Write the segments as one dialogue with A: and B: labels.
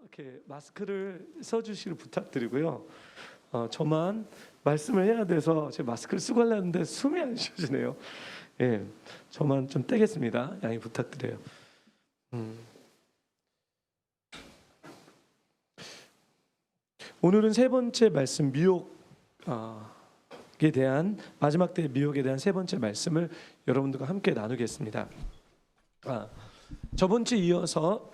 A: 이렇게 마스크를 써주시길 부탁드리고요. 저만 말씀을 해야 돼서 제 마스크를 쓰고 하려는데 숨이 안 쉬어지네요. 예, 저만 좀 떼겠습니다. 양해 부탁드려요. 오늘은 세 번째 말씀 미혹에 대한 마지막 때의 미혹에 대한 세 번째 말씀을 여러분들과 함께 나누겠습니다. 저번 주에 이어서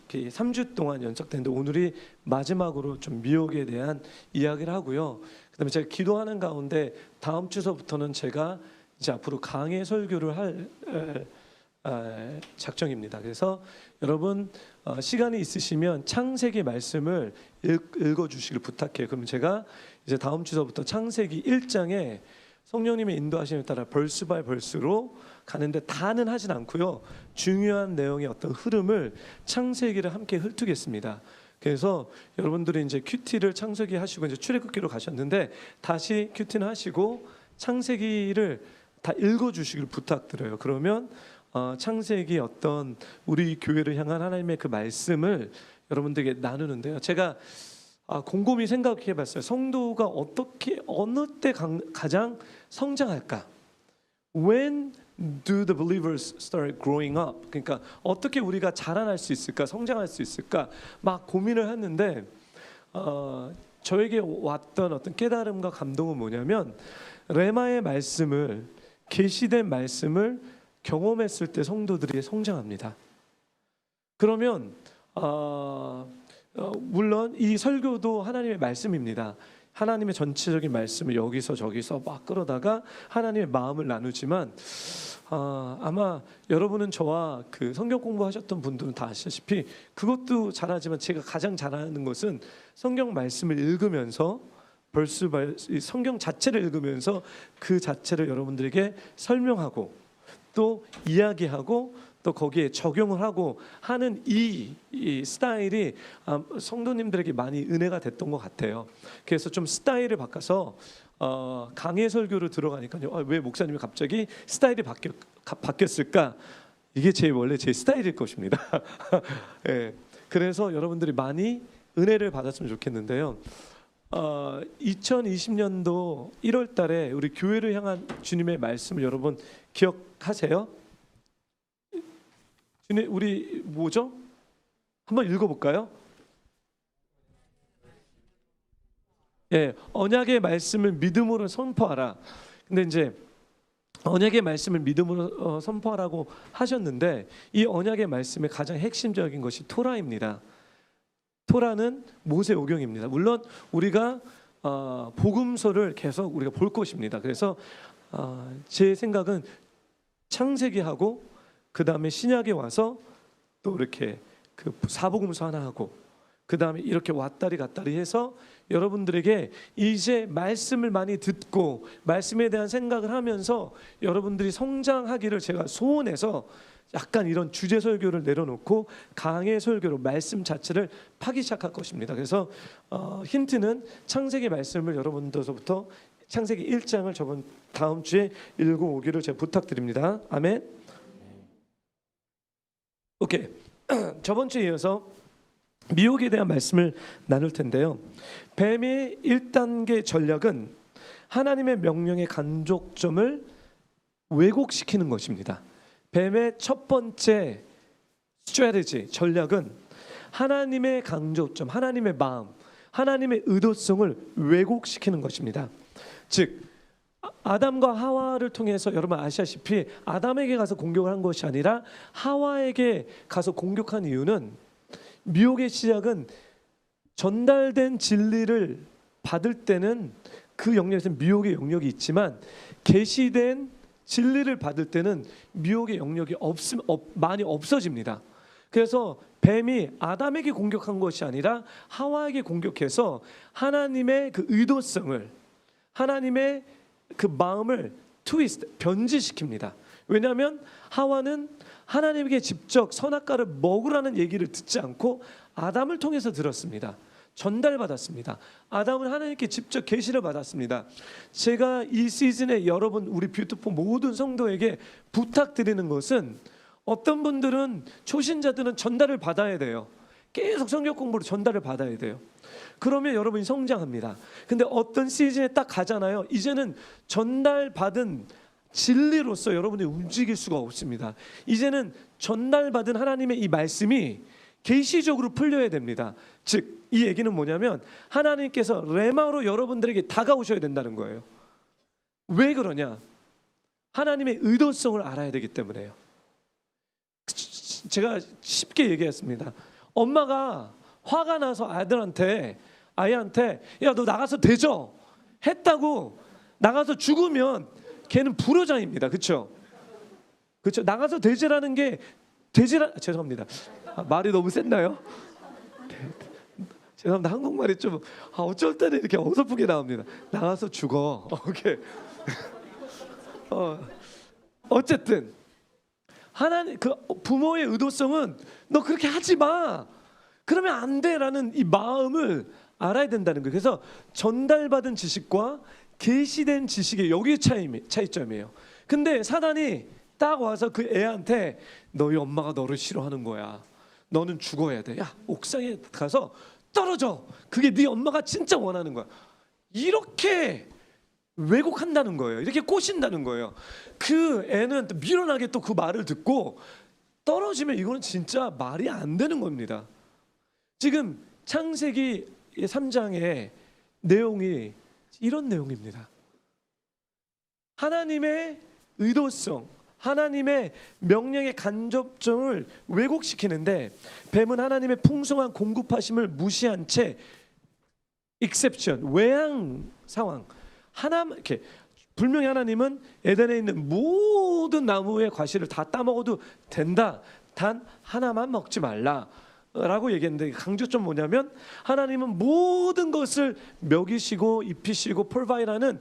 A: 3주 동안 연속됐는데 오늘이 마지막으로 좀 미혹에 대한 이야기를 하고요. 그다음에 제가 기도하는 가운데 다음 주서부터는 제가 이제 앞으로 강해 설교를 할 작정입니다. 그래서 여러분 시간이 있으시면 창세기 말씀을 읽어주시길 부탁해요. 그럼 제가 이제 다음 주서부터 창세기 1장에 성령님의 인도하심에 따라 벌스 바이 벌스로 가는데 다는 하진 않고요. 중요한 내용의 어떤 흐름을 창세기를 함께 훑겠습니다. 그래서 여러분들이 이제 큐티를 창세기 하시고 이제 출애굽기로 가셨는데 다시 큐티는 하시고 창세기를 다 읽어주시길 부탁드려요. 그러면 창세기 어떤 우리 교회를 향한 하나님의 그 말씀을 여러분들에게 나누는데요. 제가 곰곰이 생각해봤어요. 성도가 어떻게 어느 때 가장 성장할까? When do the believers start growing up? 그러니까 어떻게 우리가 자라날 수 있을까, 성장할 수 있을까? 막 고민을 했는데 저에게 왔던 어떤 깨달음과 감동은 뭐냐면 레마의 말씀을 계시된 말씀을 경험했을 때 성도들이 성장합니다. 그러면 물론 이 설교도 하나님의 말씀입니다. 하나님의 전체적인 말씀을 여기서 저기서 막 끌어다가 하나님의 마음을 나누지만 아마 여러분은 저와 그 성경 공부하셨던 분들은 다 아시다시피 그것도 잘하지만 제가 가장 잘하는 것은 성경 말씀을 읽으면서 성경 자체를 읽으면서 그 자체를 여러분들에게 설명하고 또 이야기하고 또 거기에 적용을 하고 하는 이 스타일이 성도님들에게 많이 은혜가 됐던 것 같아요. 그래서 좀 스타일을 바꿔서 강해 설교로 들어가니까요. 왜 목사님이 갑자기 스타일이 바뀌었을까? 이게 원래 제 스타일일 것입니다. 네, 그래서 여러분들이 많이 은혜를 받았으면 좋겠는데요. 2020년도 1월 달에 우리 교회를 향한 주님의 말씀을 여러분 기억하세요? 우리 뭐죠? 한번 읽어볼까요? 예, 언약의 말씀을 믿음으로 선포하라. 근데 이제 언약의 말씀을 믿음으로 선포하라고 하셨는데 이 언약의 말씀의 가장 핵심적인 것이 토라입니다. 토라는 모세오경입니다. 물론 우리가 복음서를 계속 우리가 볼 것입니다. 그래서 제 생각은 창세기하고 그 다음에 신약에 와서 또 이렇게 그 사복음서 하나 하고 그 다음에 이렇게 왔다리 갔다리 해서 여러분들에게 이제 말씀을 많이 듣고 말씀에 대한 생각을 하면서 여러분들이 성장하기를 제가 소원해서 약간 이런 주제 설교를 내려놓고 강해 설교로 말씀 자체를 파기 시작할 것입니다. 그래서 힌트는 창세기 말씀을 여러분들로부터 창세기 1장을 다음 주에 읽어오기를 제가 부탁드립니다. 아멘. 오케이. 저번 주에 이어서 미혹에 대한 말씀을 나눌 텐데요. 뱀의 1단계 전략은 하나님의 명령의 간족점을 왜곡시키는 것입니다. 뱀의 첫 번째 전략은 하나님의 강조점, 하나님의 마음, 하나님의 의도성을 왜곡시키는 것입니다. 즉 아담과 하와를 통해서 여러분 아시다시피 아담에게 가서 공격을 한 것이 아니라 하와에게 가서 공격한 이유는 미혹의 시작은 전달된 진리를 받을 때는 그 영역에서 미혹의 영역이 있지만 계시된 진리를 받을 때는 미혹의 영역이 많이 없어집니다. 그래서 뱀이 아담에게 공격한 것이 아니라 하와에게 공격해서 하나님의 그 의도성을 하나님의 그 마음을 변질시킵니다. 왜냐하면 하와는 하나님에게 직접 선악과를 먹으라는 얘기를 듣지 않고 아담을 통해서 들었습니다. 전달받았습니다. 아담은 하나님께 직접 계시를 받았습니다. 제가 이 시즌에 여러분 우리 뷰티풀 모든 성도에게 부탁드리는 것은 어떤 분들은 초신자들은 전달을 받아야 돼요. 계속 성경 공부로 전달을 받아야 돼요. 그러면 여러분이 성장합니다. 근데 어떤 시즌에 딱 가잖아요. 이제는 전달받은 진리로서 여러분이 움직일 수가 없습니다. 이제는 전달받은 하나님의 이 말씀이 계시적으로 풀려야 됩니다. 즉 이 얘기는 뭐냐면 하나님께서 레마로 여러분들에게 다가오셔야 된다는 거예요. 왜 그러냐? 하나님의 의도성을 알아야 되기 때문에요. 제가 쉽게 얘기했습니다. 엄마가 화가 나서 아이한테 야 너 나가서 대져 했다고 나가서 죽으면 걔는 불효자입니다. 그렇죠? 그렇죠? 나가서 대지라는 게 죄송합니다. 말이 너무 셌나요? 죄송합니다. 한국말이 좀 어쩔 때는 이렇게 어설프게 나옵니다. 나가서 죽어. 오케이. 어쨌든 하나님 그 부모의 의도성은 너 그렇게 하지 마. 그러면 안 돼라는 이 마음을 알아야 된다는 거예요. 그래서 전달받은 지식과 계시된 지식의 여기에 차이점이에요. 근데 사단이 딱 와서 그 애한테 너희 엄마가 너를 싫어하는 거야. 너는 죽어야 돼. 야 옥상에 가서 떨어져. 그게 네 엄마가 진짜 원하는 거야. 이렇게 왜곡한다는 거예요. 이렇게 꼬신다는 거예요. 그 애는 또 미련하게 또 그 말을 듣고 떨어지면 이거는 진짜 말이 안 되는 겁니다. 지금 창세기 3장의 내용이 이런 내용입니다. 하나님의 의도성, 하나님의 명령의 간접성을 왜곡시키는데 뱀은 하나님의 풍성한 공급하심을 무시한 채 익셉션, 외양 상황, 이렇게 분명히 하나님은 에덴에 있는 모든 나무의 과실을 다 따먹어도 된다. 단 하나만 먹지 말라라고 얘기했는데 강조점 뭐냐면 하나님은 모든 것을 먹이시고 입히시고 폴바이라는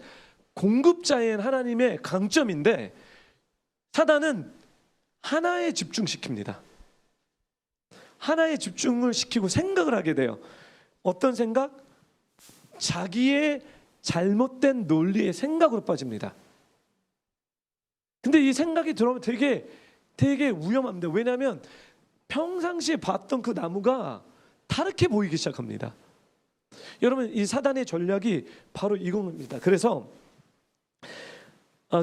A: 공급자인 하나님의 강점인데 사단은 하나에 집중시킵니다. 하나에 집중을 시키고 생각을 하게 돼요. 어떤 생각? 자기의 잘못된 논리의 생각으로 빠집니다. 근데 이 생각이 들어오면 되게 위험합니다. 왜냐하면 평상시에 봤던 그 나무가 다르게 보이기 시작합니다. 여러분 이 사단의 전략이 바로 이겁니다. 그래서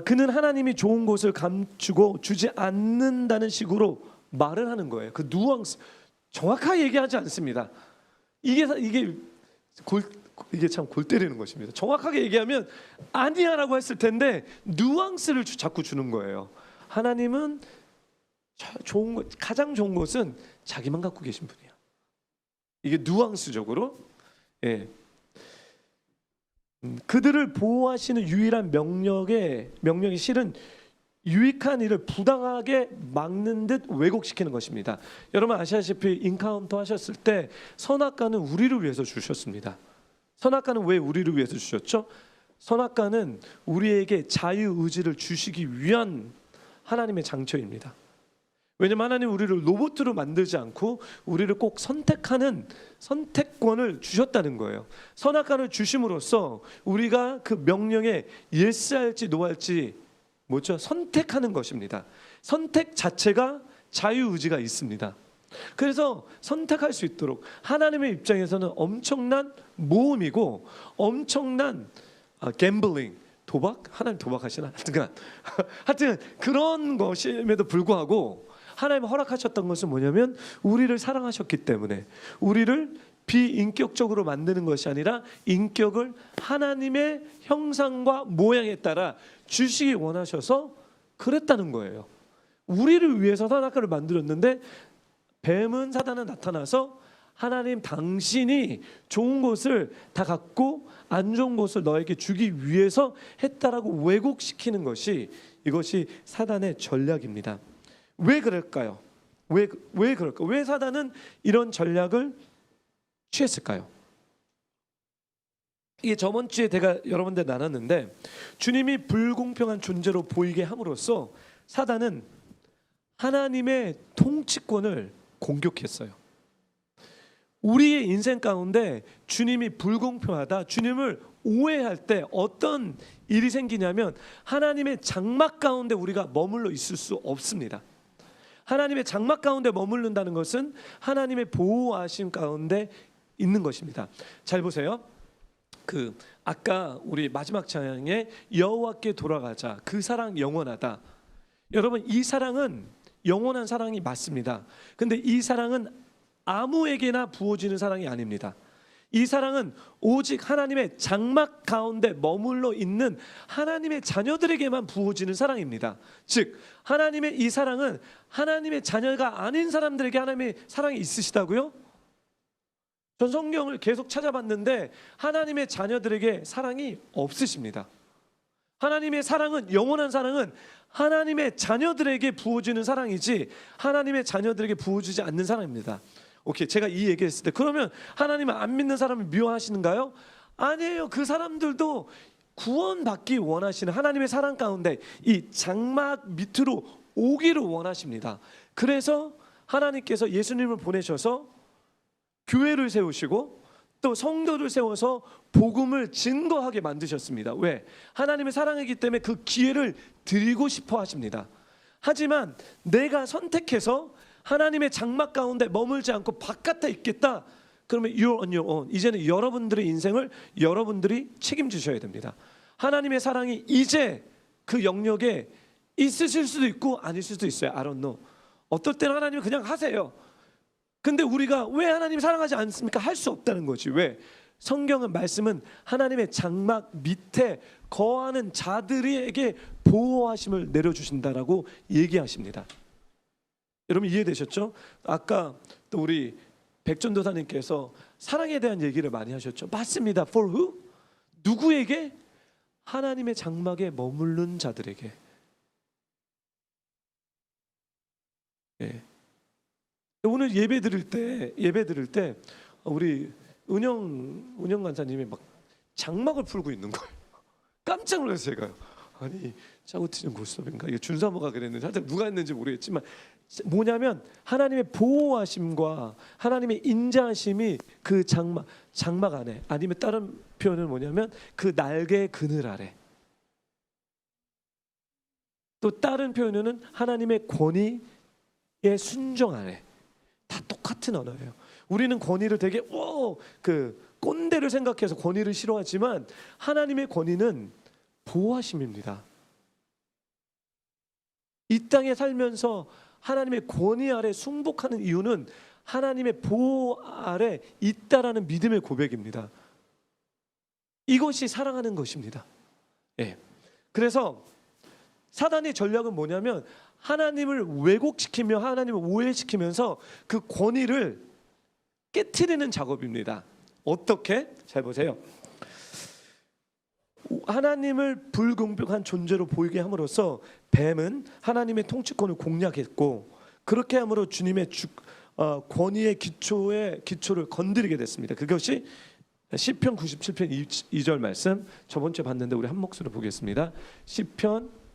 A: 그는 하나님이 좋은 것을 감추고 주지 않는다는 식으로 말을 하는 거예요. 그 뉘앙스 정확하게 얘기하지 않습니다. 이게 참 골 때리는 것입니다. 정확하게 얘기하면 아니야라고 했을 텐데 뉘앙스를 자꾸 주는 거예요. 하나님은 가장 좋은 것은 자기만 갖고 계신 분이야. 이게 뉘앙스적으로 그들을 보호하시는 유일한 명령이 실은 유익한 일을 부당하게 막는 듯 왜곡시키는 것입니다. 여러분 아시다시피 인카운터 하셨을 때 선악과는 우리를 위해서 주셨습니다. 선악과는 왜 우리를 위해서 주셨죠? 선악과는 우리에게 자유의지를 주시기 위한 하나님의 장처입니다. 왜냐하면 하나님 우리를 로봇으로 만들지 않고 우리를 꼭 선택하는 선택권을 주셨다는 거예요. 선악과를 주심으로써 우리가 그 명령에 예스할지 노할지 선택하는 것입니다. 선택 자체가 자유의지가 있습니다. 그래서 선택할 수 있도록 하나님의 입장에서는 엄청난 모험이고 엄청난 갬블링, 도박? 하나님 도박하시나? 하여튼 그런 것임에도 불구하고 하나님 허락하셨던 것은 뭐냐면 우리를 사랑하셨기 때문에 우리를 비인격적으로 만드는 것이 아니라 인격을 하나님의 형상과 모양에 따라 주시기 원하셔서 그랬다는 거예요. 우리를 위해서 선악과를 만들었는데 뱀은 사단은 나타나서 하나님 당신이 좋은 것을 다 갖고 안 좋은 것을 너에게 주기 위해서 했다라고 왜곡시키는 것이 이것이 사단의 전략입니다. 왜 그럴까요? 왜 그럴까? 왜 사단은 이런 전략을 취했을까요? 이게 저번 주에 제가 여러분들 나눴는데 주님이 불공평한 존재로 보이게 함으로써 사단은 하나님의 통치권을 공격했어요. 우리의 인생 가운데 주님이 불공평하다, 주님을 오해할 때 어떤 일이 생기냐면 하나님의 장막 가운데 우리가 머물러 있을 수 없습니다. 하나님의 장막 가운데 머무른다는 것은 하나님의 보호하심 가운데 있는 것입니다. 잘 보세요. 아까 우리 마지막 찬양에 여호와께 돌아가자, 그 사랑 영원하다. 여러분, 이 사랑은 영원한 사랑이 맞습니다. 근데 이 사랑은 아무에게나 부어지는 사랑이 아닙니다. 이 사랑은 오직 하나님의 장막 가운데 머물러 있는 하나님의 자녀들에게만 부어지는 사랑입니다. 즉 하나님의 이 사랑은 하나님의 자녀가 아닌 사람들에게 하나님의 사랑이 있으시다고요? 전 성경을 계속 찾아봤는데 하나님의 자녀들에게 사랑이 없으십니다. 하나님의 사랑은, 영원한 사랑은 하나님의 자녀들에게 부어지는 사랑이지 하나님의 자녀들에게 부어지지 않는 사랑입니다. 오케이, 제가 이 얘기했을 때 그러면 하나님을 안 믿는 사람을 미워하시는가요? 아니에요. 그 사람들도 구원받기 원하시는 하나님의 사랑 가운데 이 장막 밑으로 오기를 원하십니다. 그래서 하나님께서 예수님을 보내셔서 교회를 세우시고 또 성도를 세워서 복음을 증거하게 만드셨습니다. 왜? 하나님의 사랑이기 때문에 그 기회를 드리고 싶어 하십니다. 하지만 내가 선택해서 하나님의 장막 가운데 머물지 않고 바깥에 있겠다, 그러면 you're on your own. 이제는 여러분들의 인생을 여러분들이 책임지셔야 됩니다. 하나님의 사랑이 이제 그 영역에 있으실 수도 있고 아닐 수도 있어요. I don't know. 어떨 때는 하나님은 그냥 하세요. 근데 우리가 왜 하나님 사랑하지 않습니까? 할 수 없다는 거지. 왜? 성경은, 말씀은 하나님의 장막 밑에 거하는 자들에게 보호하심을 내려주신다라고 얘기하십니다. 여러분 이해되셨죠? 아까 또 우리 백전도사님께서 사랑에 대한 얘기를 많이 하셨죠. 맞습니다. For who? 누구에게? 하나님의 장막에 머무른 자들에게. 예. 오늘 예배 드릴 때 우리 은영 간사님이 막 장막을 풀고 있는 거예요. 깜짝 놀랐어요, 제가요. 아니, 짜고 치는 고스톱인가? 이게 준사모가 그랬는지, 하여튼 누가 했는지 모르겠지만 뭐냐면 하나님의 보호하심과 하나님의 인자하심이 그 장막 안에, 아니면 다른 표현은 뭐냐면 그 날개 그늘 아래, 또 다른 표현은 하나님의 권위의 순종 아래. 다 똑같은 언어예요. 우리는 권위를 되게 꼰대를 생각해서 권위를 싫어하지만 하나님의 권위는 보호하심입니다. 이 땅에 살면서 하나님의 권위 아래 순복하는 이유는 하나님의 보호 아래 있다라는 믿음의 고백입니다. 이것이 사랑하는 것입니다. 예. 그래서 사단의 전략은 뭐냐면 하나님을 왜곡시키며 하나님을 오해시키면서 그 권위를 깨트리는 작업입니다. 어떻게? 잘 보세요. 하나님을 불공평한 존재로 보이게 함으로써 뱀은 하나님의 통치권을 공략했고, 그렇게 함으로 주님의 권위의 기초를 건드리게 됐습니다. 그것이 시편 97편 2절 말씀, 저번 주에 봤는데 우리 한 목소리로 보겠습니다. 시편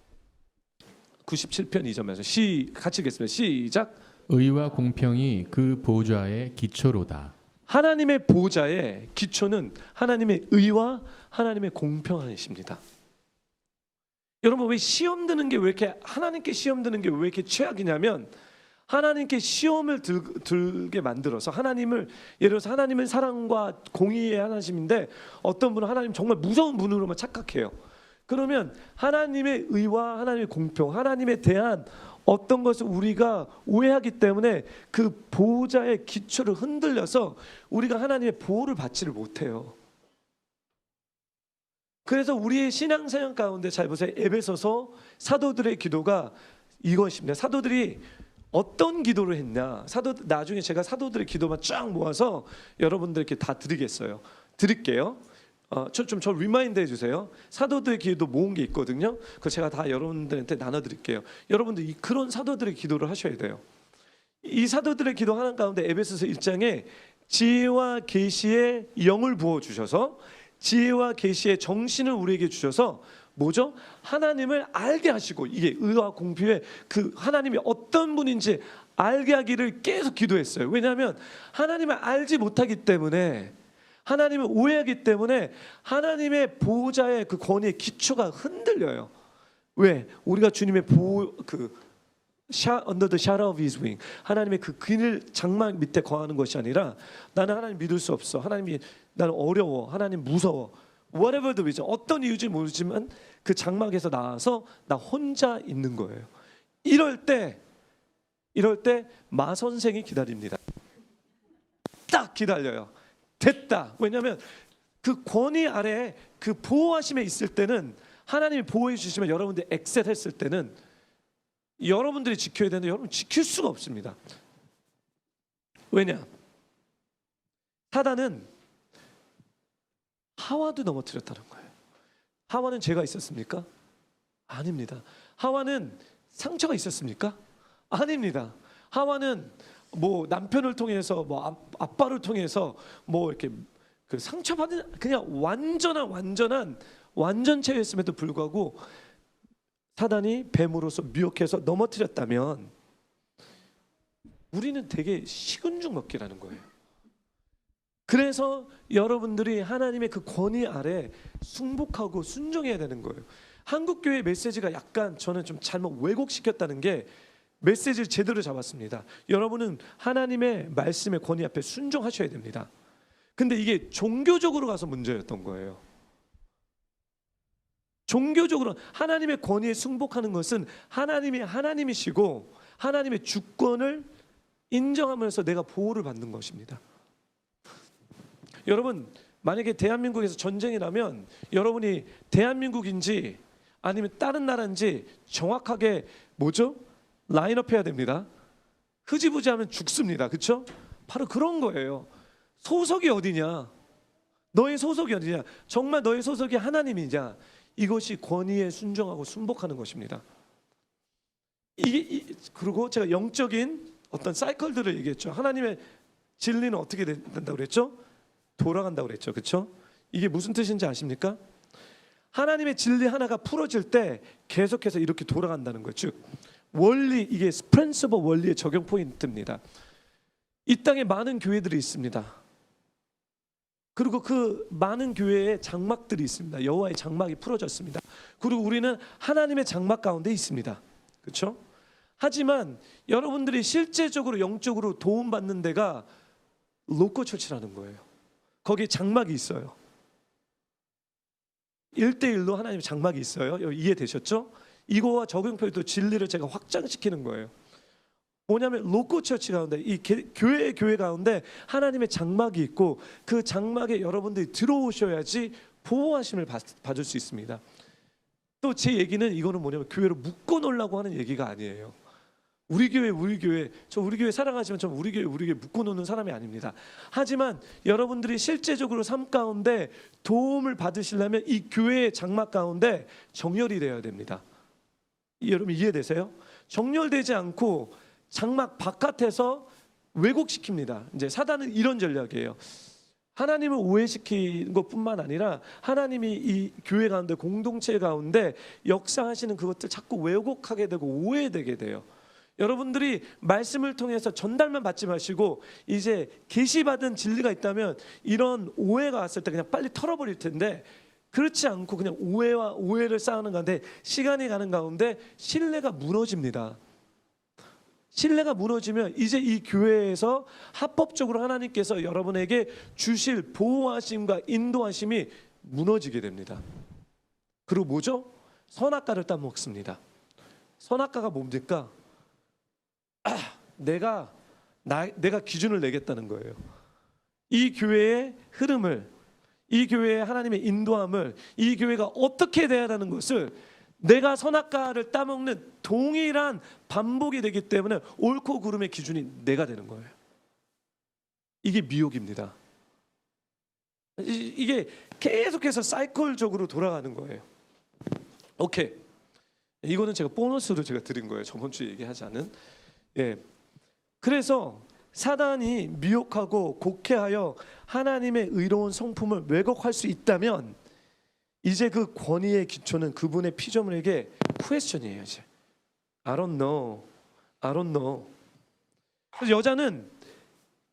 A: 97편 2절 말씀 같이 읽겠습니다. 시작.
B: 의와 공평이 그 보좌의 기초로다.
A: 하나님의 보좌의 기초는 하나님의 의와 하나님의 공평하십니다. 여러분, 왜 시험 드는 게 왜 이렇게, 하나님께 시험 드는 게 왜 이렇게 최악이냐면, 하나님께 시험을 들게 만들어서 하나님을, 예를 들어서 하나님은 사랑과 공의의 하나님인데 어떤 분은 하나님 정말 무서운 분으로만 착각해요. 그러면 하나님의 의와 하나님의 공평, 하나님에 대한 어떤 것을 우리가 오해하기 때문에 그 보호자의 기초를 흔들려서 우리가 하나님의 보호를 받지를 못해요. 그래서 우리의 신앙생활 가운데 잘 보세요. 에베소서 사도들의 기도가 이것입니다. 사도들이 어떤 기도를 했냐? 나중에 제가 사도들의 기도만 쫙 모아서 여러분들께 다 드릴게요. 저 리마인드 해주세요. 사도들의 기도 모은 게 있거든요. 그거 제가 다 여러분들한테 나눠드릴게요. 여러분들 그런 사도들의 기도를 하셔야 돼요. 이 사도들의 기도 하는 가운데 에베소서 1장에 지혜와 계시의 영을 부어주셔서, 지혜와 계시의 정신을 우리에게 주셔서 뭐죠? 하나님을 알게 하시고, 이게 의와 공평의 그 하나님이 어떤 분인지 알게 하기를 계속 기도했어요. 왜냐하면 하나님을 알지 못하기 때문에, 하나님을 오해하기 때문에 하나님의 보호자의 그 권위의 기초가 흔들려요. 왜? 우리가 주님의 under the shadow of his wing. 하나님의 그 그늘 장막 밑에 거하는 것이 아니라 나는 하나님 믿을 수 없어. 하나님이 나는 어려워. 하나님 무서워. whatever the reason, 어떤 이유인지 모르지만 그 장막에서 나와서 나 혼자 있는 거예요. 이럴 때 마 선생이 기다립니다. 딱 기다려요. 됐다. 왜냐하면 그 권위 아래 그 보호하심에 있을 때는 하나님이 보호해 주시면 여러분들이 엑셀했을 때는 여러분들이 지켜야 되는데 여러분 지킬 수가 없습니다. 왜냐? 사단은 하와도 넘어뜨렸다는 거예요. 하와는 죄가 있었습니까? 아닙니다. 하와는 상처가 있었습니까? 아닙니다. 하와는 뭐 남편을 통해서 뭐 아빠를 통해서 뭐 이렇게 그 상처받은 그냥 완전한 완전체였음에도 불구하고 사단이 뱀으로서 미혹해서 넘어뜨렸다면 우리는 되게 식은 죽 먹기라는 거예요. 그래서 여러분들이 하나님의 그 권위 아래 순복하고 순종해야 되는 거예요. 한국교회 메시지가 약간 저는 좀 잘못 왜곡시켰다는 게 메시지를 제대로 잡았습니다. 여러분은 하나님의 말씀의 권위 앞에 순종하셔야 됩니다. 근데 이게 종교적으로 가서 문제였던 거예요. 종교적으로 하나님의 권위에 순복하는 것은 하나님이 하나님이시고 하나님의 주권을 인정하면서 내가 보호를 받는 것입니다. 여러분 만약에 대한민국에서 전쟁이 나면 여러분이 대한민국인지 아니면 다른 나라인지 정확하게 뭐죠? 라인업 해야 됩니다. 흐지부지하면 죽습니다. 그렇죠? 바로 그런 거예요. 소속이 어디냐? 너의 소속이 어디냐? 정말 너의 소속이 하나님이냐? 이것이 권위에 순종하고 순복하는 것입니다. 그리고 제가 영적인 어떤 사이클들을 얘기했죠. 하나님의 진리는 어떻게 된다고 그랬죠? 돌아간다고 그랬죠. 그렇죠? 이게 무슨 뜻인지 아십니까? 하나님의 진리 하나가 풀어질 때 계속해서 이렇게 돌아간다는 거예요. 즉 원리, 이게 프린시플 원리의 적용 포인트입니다. 이 땅에 많은 교회들이 있습니다. 그리고 그 많은 교회에 장막들이 있습니다. 여호와의 장막이 풀어졌습니다. 그리고 우리는 하나님의 장막 가운데 있습니다. 그렇죠? 하지만 여러분들이 실제적으로 영적으로 도움받는 데가 로컬 처치라는 거예요. 거기에 장막이 있어요. 1대1로 하나님의 장막이 있어요. 이해되셨죠? 이거와 적용표도 진리를 제가 확장시키는 거예요. 뭐냐면 로컬 처치 가운데 이 교회 가운데 하나님의 장막이 있고 그 장막에 여러분들이 들어오셔야지 보호하심을 받을 수 있습니다. 또 제 얘기는 이거는 뭐냐면 교회로 묶어 놓으려고 하는 얘기가 아니에요. 우리 교회 저 우리 교회 사랑하지만 저 우리 교회 묶어 놓는 사람이 아닙니다. 하지만 여러분들이 실제적으로 삶 가운데 도움을 받으시려면 이 교회의 장막 가운데 정렬이 되어야 됩니다. 여러분 이해되세요? 정렬되지 않고 장막 바깥에서 왜곡시킵니다. 이제 사단은 이런 전략이에요. 하나님을 오해시키는 것뿐만 아니라 하나님이 이 교회 가운데 공동체 가운데 역사하시는 그것들 자꾸 왜곡하게 되고 오해되게 돼요. 여러분들이 말씀을 통해서 전달만 받지 마시고 이제 계시받은 진리가 있다면 이런 오해가 왔을 때 그냥 빨리 털어버릴 텐데 그렇지 않고 그냥 오해와 오해를 쌓는 가운데 시간이 가는 가운데 신뢰가 무너집니다. 신뢰가 무너지면 이제 이 교회에서 합법적으로 하나님께서 여러분에게 주실 보호하심과 인도하심이 무너지게 됩니다. 그리고 뭐죠? 선악과를 따먹습니다. 선악과가 뭡니까? 내가 기준을 내겠다는 거예요. 이 교회의 흐름을, 이 교회의 하나님의 인도함을, 이 교회가 어떻게 돼야 하는 것을 내가 선악과를 따먹는 동일한 반복이 되기 때문에 옳고 그름의 기준이 내가 되는 거예요. 이게 미혹입니다. 이게 계속해서 사이클적으로 돌아가는 거예요. 오케이. 이거는 제가 보너스로 제가 드린 거예요. 저번 주에 얘기하지 않은. 예. 그래서 사단이 미혹하고 곡해하여 하나님의 의로운 성품을 왜곡할 수 있다면 이제 그 권위의 기초는 그분의 피조물에게 퀘스천이에요. 이제 I don't know. 그래서 여자는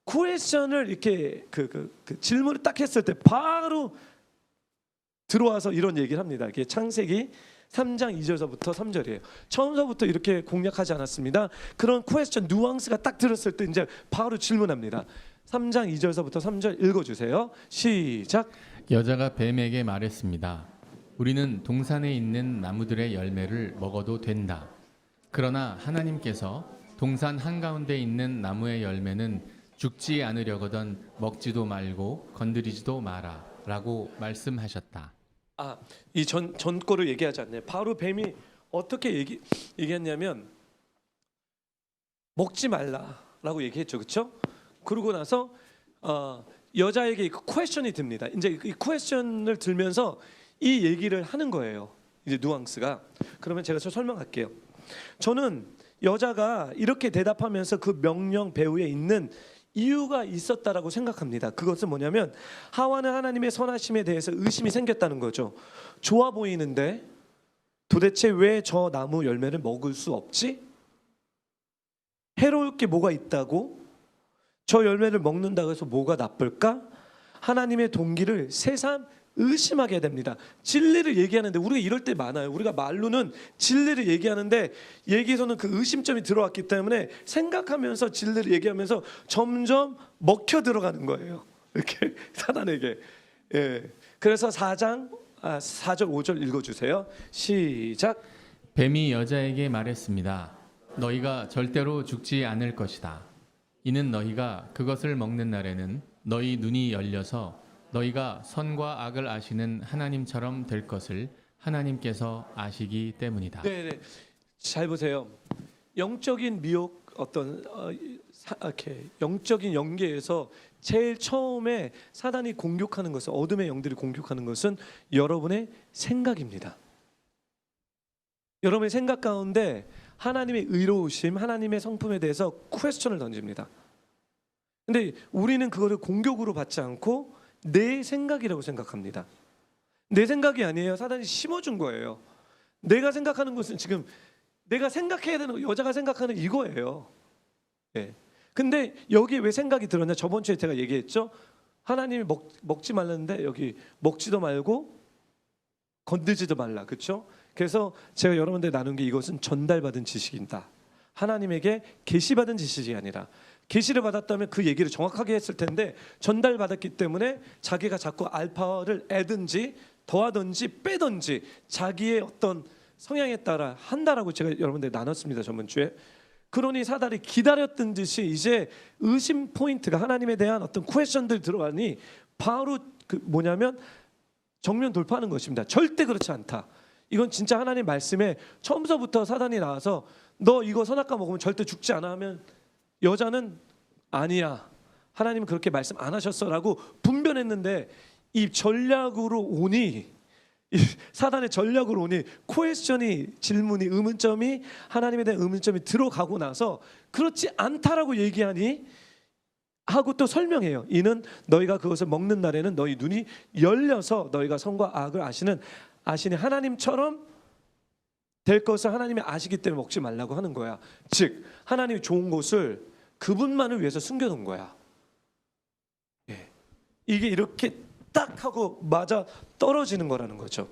A: 퀘스천을 이렇게 그 질문을 딱 했을 때 바로 들어와서 이런 얘기를 합니다. 이게 창세기 3장 2절서부터 3절이에요. 처음서부터 이렇게 공략하지 않았습니다. 그런 퀘스천 누앙스가 딱 들었을 때 이제 바로 질문합니다. 3장 2절서부터 3절 읽어주세요. 시작.
B: 여자가 뱀에게 말했습니다. 우리는 동산에 있는 나무들의 열매를 먹어도 된다. 그러나 하나님께서 동산 한가운데 있는 나무의 열매는 죽지 않으려거든 먹지도 말고 건드리지도 마라 라고 말씀하셨다.
A: 이 전 거를 얘기하지 않네요. 바로 뱀이 어떻게 얘기했냐면 먹지 말라라고 얘기했죠, 그렇죠? 그러고 나서 여자에게 이 퀘스천이 듭니다. 이제 이 퀘스천을 들면서 이 얘기를 하는 거예요. 이제 누앙스가. 그러면 제가 설명할게요. 저는 여자가 이렇게 대답하면서 그 명령 배후에 있는 이유가 있었다라고 생각합니다. 그것은 뭐냐면 하와는 하나님의 선하심에 대해서 의심이 생겼다는 거죠. 좋아 보이는데 도대체 왜 저 나무 열매를 먹을 수 없지? 해로울 게 뭐가 있다고? 저 열매를 먹는다고 해서 뭐가 나쁠까? 하나님의 동기를 새삼 의심하게 됩니다. 진리를 얘기하는데 우리가 이럴 때 많아요. 우리가 말로는 진리를 얘기하는데 얘기에서는 그 의심점이 들어왔기 때문에 생각하면서 진리를 얘기하면서 점점 먹혀 들어가는 거예요. 이렇게 사단에게. 예. 그래서 4절 5절 읽어주세요. 시작.
B: 뱀이 여자에게 말했습니다. 너희가 절대로 죽지 않을 것이다. 이는 너희가 그것을 먹는 날에는 너희 눈이 열려서 너희가 선과 악을 아시는 하나님처럼 될 것을 하나님께서 아시기 때문이다.
A: 네. 잘 보세요. 영적인 미혹 영적인 연계에서 제일 처음에 사단이 공격하는 것은 어둠의 영들이 공격하는 것은 여러분의 생각입니다. 여러분의 생각 가운데 하나님의 의로우심, 하나님의 성품에 대해서 퀘스천을 던집니다. 근데 우리는 그거를 공격으로 받지 않고 내 생각이라고 생각합니다. 내 생각이 아니에요. 사단이 심어준 거예요. 내가 생각하는 것은 지금 내가 생각해야 되는 거, 여자가 생각하는 이거예요. 예. 근데 여기 왜 생각이 들었냐? 저번 주에 제가 얘기했죠. 하나님이 먹지 말랐는데 여기 먹지도 말고 건들지도 말라. 그렇죠? 그래서 제가 여러분들 나눈 게 이것은 전달받은 지식이다. 하나님에게 계시받은 지식이 아니라 계시를 받았다면 그 얘기를 정확하게 했을 텐데 전달받았기 때문에 자기가 자꾸 알파를 애든지 더하든지 빼든지 자기의 어떤 성향에 따라 한다라고 제가 여러분들 나눴습니다. 저번 주에. 그러니 사단이 기다렸던 듯이 이제 의심 포인트가 하나님에 대한 어떤 퀘스천들 들어가니 바로 그 뭐냐면 정면 돌파하는 것입니다. 절대 그렇지 않다. 이건 진짜 하나님 말씀에 처음서부터 사단이 나와서 너 이거 선악과 먹으면 절대 죽지 않아 하면 여자는 아니야. 하나님은 그렇게 말씀 안 하셨어라고 분변했는데 이 전략으로 오니 이 사단의 전략으로 오니 퀘스천이 질문이 의문점이 하나님에 대한 의문점이 들어가고 나서 그렇지 않다라고 얘기하니 하고 또 설명해요. 이는 너희가 그것을 먹는 날에는 너희 눈이 열려서 너희가 선과 악을 아시는 하나님처럼 될 것을 하나님이 아시기 때문에 먹지 말라고 하는 거야. 즉 하나님이 좋은 것을 그분만을 위해서 숨겨놓은 거야. 예. 이게 이렇게 딱 하고 맞아 떨어지는 거라는 거죠.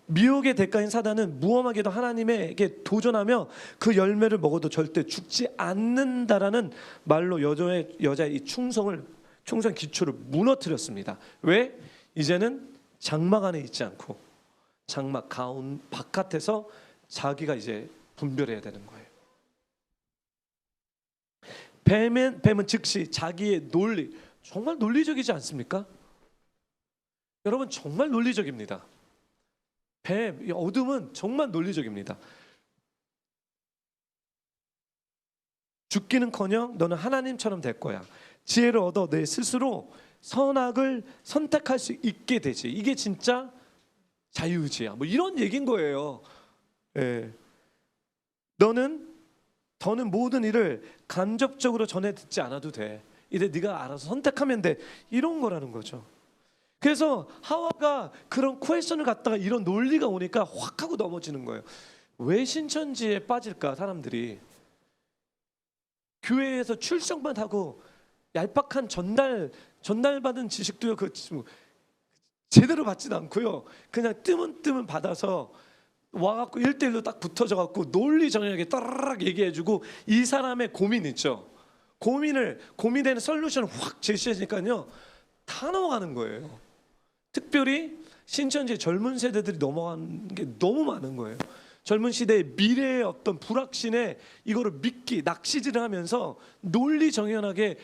A: 미혹의 대가인 사단은 무엄하게도 하나님에게 도전하며 그 열매를 먹어도 절대 죽지 않는다라는 말로 여자의 이 충성 기초를 무너뜨렸습니다. 왜? 이제는 장막 안에 있지 않고 장막 바깥에서 자기가 이제 분별해야 되는 거예요. 뱀은 즉시 자기의 논리, 정말 논리적이지 않습니까? 여러분 정말 논리적입니다. 이 어둠은 정말 논리적입니다. 죽기는커녕 너는 하나님처럼 될 거야. 지혜를 얻어 내 스스로 선악을 선택할 수 있게 되지. 이게 진짜 자유의지야. 뭐 이런 얘기인 거예요. 예. 더는 모든 일을 간접적으로 전해 듣지 않아도 돼. 이제 네가 알아서 선택하면 돼. 이런 거라는 거죠. 그래서 하와가 그런 퀘스천을 갖다가 이런 논리가 오니까 확 하고 넘어지는 거예요. 왜 신천지에 빠질까 사람들이. 교회에서 출석만 하고 얄팍한 전달받은 지식도요 제대로 받지도 않고요. 그냥 뜨문뜨문 받아서 와갖고 1대1로 딱 붙어져갖고 논리정연하게 따라락 얘기해주고 이 사람의 고민 있죠. 고민되는 솔루션을 확 제시하니까요 다 넘어가는 거예요. 특별히 신천지 젊은 세대들이 넘어가는 게 너무 많은 거예요. 젊은 시대의 미래의 어떤 불확신에 이거를 믿기 낚시질을 하면서 논리정연하게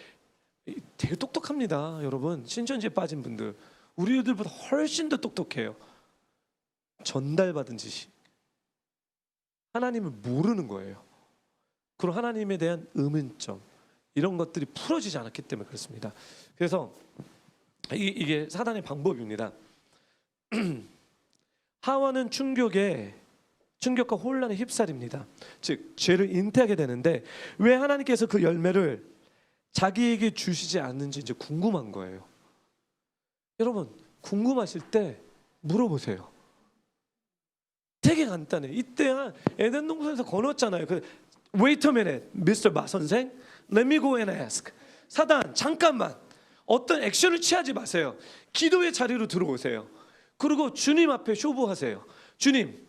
A: 되게 똑똑합니다. 여러분 신천지에 빠진 분들 우리들보다 훨씬 더 똑똑해요. 전달받은 지식 하나님을 모르는 거예요. 그리고 하나님에 대한 의문점 이런 것들이 풀어지지 않았기 때문에 그렇습니다. 그래서 이게 사단의 방법입니다. 하와는 충격과 혼란에 휩싸립니다. 즉 죄를 잉태하게 되는데 왜 하나님께서 그 열매를 자기에게 주시지 않는지 이제 궁금한 거예요. 여러분 궁금하실 때 물어보세요. 되게 간단해. 이때 에덴 동산에서 건넜잖아요. Wait a minute, Mr. 마 선생. Let me go and ask. 사단 잠깐만. 어떤 액션을 취하지 마세요. 기도의 자리로 들어오세요. 그리고 주님 앞에 쇼부하세요. 주님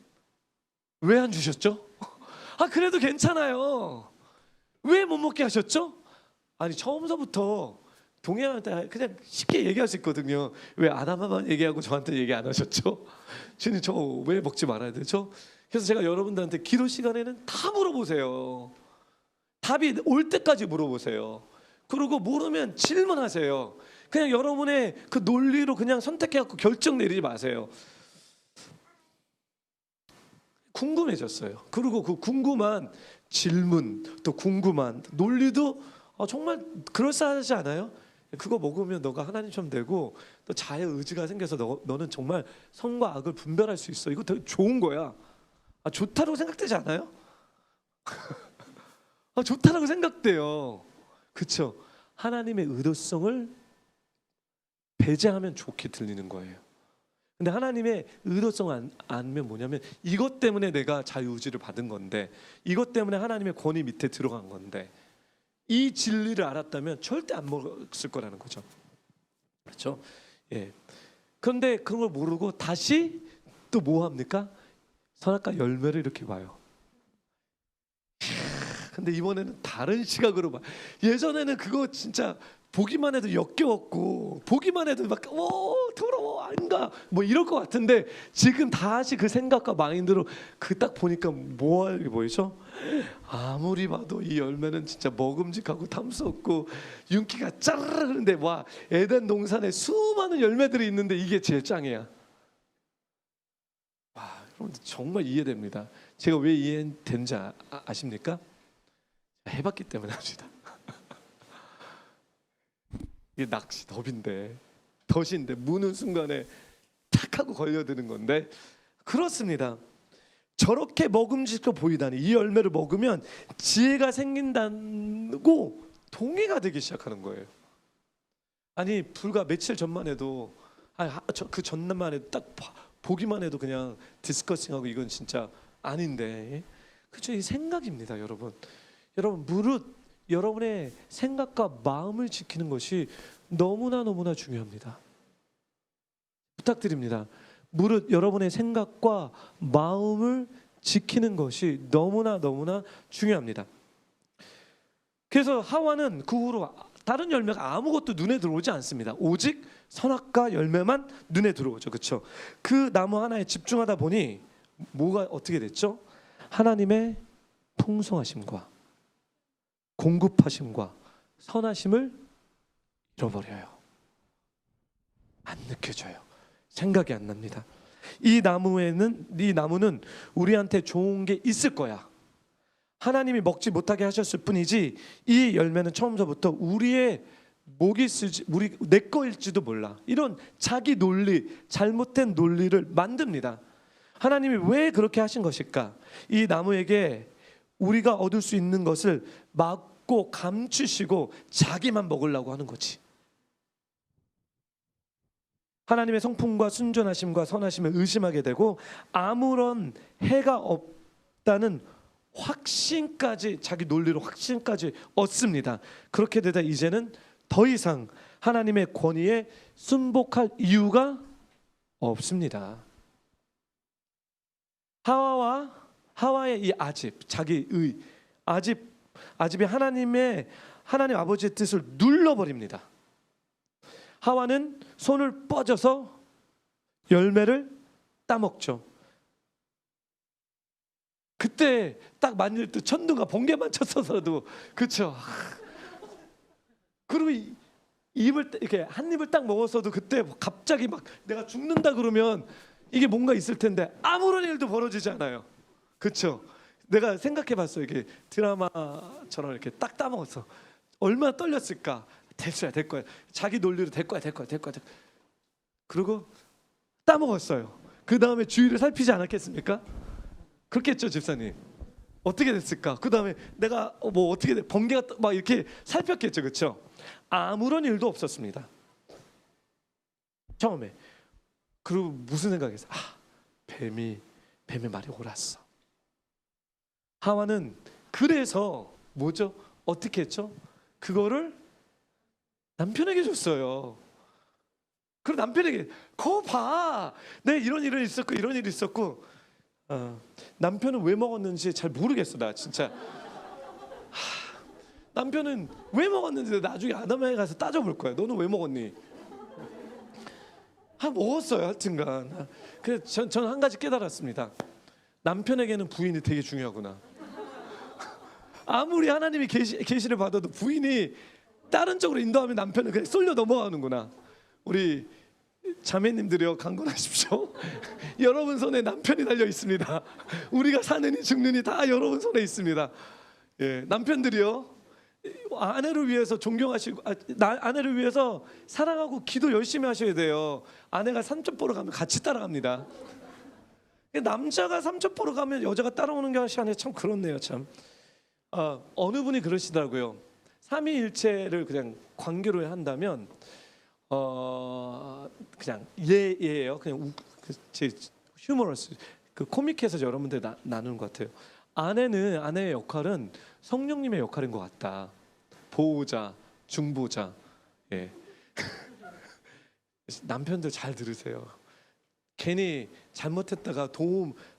A: 왜 안 주셨죠? 그래도 괜찮아요. 왜 못 먹게 하셨죠? 아니 처음서부터 동행한테 그냥 쉽게 얘기할 수 있거든요. 왜 아담만 얘기하고 저한테 얘기 안 하셨죠? 주님 저 왜 먹지 말아야 되죠? 그래서 제가 여러분들한테 기도 시간에는 다 물어보세요. 답이 올 때까지 물어보세요. 그리고 모르면 질문하세요. 그냥 여러분의 그 논리로 그냥 선택해갖고 결정 내리지 마세요. 궁금해졌어요. 그리고 그 궁금한 질문 또 궁금한 논리도 정말 그럴싸하지 않아요? 그거 먹으면 너가 하나님처럼 되고 또 자의 의지가 생겨서 너는 정말 선과 악을 분별할 수 있어. 이거 되게 좋은 거야. 좋다고 생각되지 않아요? 좋다라고 생각돼요. 그렇죠? 하나님의 의도성을 배제하면 좋게 들리는 거예요. 근데 하나님의 의도성 알면 뭐냐면 이것 때문에 내가 자유의지를 받은 건데 이것 때문에 하나님의 권위 밑에 들어간 건데 이 진리를 알았다면 절대 안 먹었을 거라는 거죠. 그렇죠? 예. 그런데 그런 걸 모르고 다시 또 뭐 합니까? 선악과 열매를 이렇게 봐요. 근데 이번에는 다른 시각으로 봐. 예전에는 그거 진짜 보기만 해도 역겨웠고 보기만 해도 막 더러워 아닌가 뭐 이럴 것 같은데 지금 다시 그 생각과 마인드로 그 딱 보니까 뭐가 보이죠? 아무리 봐도 이 열매는 진짜 먹음직하고 탐스럽고 윤기가 짜르르 흐르는데 와 에덴 동산에 수많은 열매들이 있는데 이게 제일 짱이야. 와 여러분들 정말 이해됩니다. 제가 왜 이해된지 아십니까? 해봤기 때문에 합니다. 이게 낚시 덫인데 무는 순간에 탁 하고 걸려드는 건데 그렇습니다. 저렇게 먹음직스러워 보이다니 이 열매를 먹으면 지혜가 생긴다고 동의가 되기 시작하는 거예요. 아니 불과 며칠 전만 해도 그 전날만 해도 딱 보기만 해도 그냥 디스커싱하고 이건 진짜 아닌데 그렇죠? 이 생각입니다. 여러분 무릇 여러분의 생각과 마음을 지키는 것이 너무나 중요합니다. 부탁드립니다. 무릇 여러분의 생각과 마음을 지키는 것이 너무나 중요합니다. 그래서 하와는 그 후로 다른 열매가 아무것도 눈에 들어오지 않습니다. 오직 선악과 열매만 눈에 들어오죠. 그렇죠? 그 나무 하나에 집중하다 보니 뭐가 어떻게 됐죠? 하나님의 풍성하심과 공급하심과 선하심을 잃어버려요. 안 느껴져요. 생각이 안 납니다. 이 나무는 우리한테 좋은 게 있을 거야. 하나님이 먹지 못하게 하셨을 뿐이지 이 열매는 처음서부터 우리의 목이 쓰지 내 거일지도 몰라. 이런 자기 논리, 잘못된 논리를 만듭니다. 하나님이 왜 그렇게 하신 것일까? 이 나무에게 우리가 얻을 수 있는 것을 막고 감추시고 자기만 먹으려고 하는 거지. 하나님의 성품과 순전하심과 선하심을 의심하게 되고 아무런 해가 없다는 확신까지 자기 논리로 확신까지 얻습니다. 그렇게 되다 이제는 더 이상 하나님의 권위에 순복할 이유가 없습니다. 하와의 이 아집, 자기의 아집이 하나님 아버지의 뜻을 눌러버립니다. 하와는 손을 뻗어서 열매를 따먹죠. 그때 딱 만일 또 천둥과 번개만 쳤어서도 그렇죠. 그리고 입을 이렇게 한 입을 딱 먹었어도 그때 갑자기 막 내가 죽는다 그러면 이게 뭔가 있을 텐데 아무런 일도 벌어지지 않아요. 그렇죠. 내가 생각해봤어요. 이게 드라마처럼 이렇게 딱 따먹었어. 얼마나 떨렸을까. 됐어요, 될 거야. 자기 논리로 될 거야. 그리고 따먹었어요. 그 다음에 주위를 살피지 않았겠습니까? 그렇겠죠, 집사님. 어떻게 됐을까? 그 다음에 내가 뭐 어떻게 돼? 번개가 막 이렇게 살폈겠죠, 그렇죠? 아무런 일도 없었습니다. 처음에. 그리고 무슨 생각했어? 뱀의 말이 옳았어. 하와는 그래서 뭐죠? 어떻게 했죠? 그거를 남편에게 줬어요. 그리고 남편에게 거 봐, 내 이런 일이 있었고 이런 일이 있었고. 남편은 왜 먹었는지 잘 모르겠어. 나 진짜 남편은 왜 먹었는지 나중에 아담에 가서 따져볼 거야. 너는 왜 먹었니? 먹었어요. 하여튼간. 그래서 전 한 가지 깨달았습니다. 남편에게는 부인이 되게 중요하구나. 아무리 하나님이 계시를 받아도 부인이 다른 쪽으로 인도하면 남편은 그냥 쏠려 넘어가는구나. 우리 자매님들이요, 강건하십시오. 여러분 손에 남편이 달려 있습니다. 우리가 사느니 죽느니 다 여러분 손에 있습니다. 예, 남편들이요, 아내를 위해서 존경하시고 아내를 위해서 사랑하고 기도 열심히 하셔야 돼요. 아내가 삼촌 보러 가면 같이 따라갑니다. 남자가 삼촌 보러 가면 여자가 따라오는 것이 아니라 참 그렇네요. 참 어느 분이 그러시더라고요. 삼위일체를 그냥 관계로 한다면 그냥 예예요. 그냥 제 휴머러스 그 코믹해서 여러분들 나누는 것 같아요. 아내의 역할은 성령님의 역할인 것 같다. 보호자, 중보자. 예. 남편들 잘 들으세요. 괜히 잘못했다가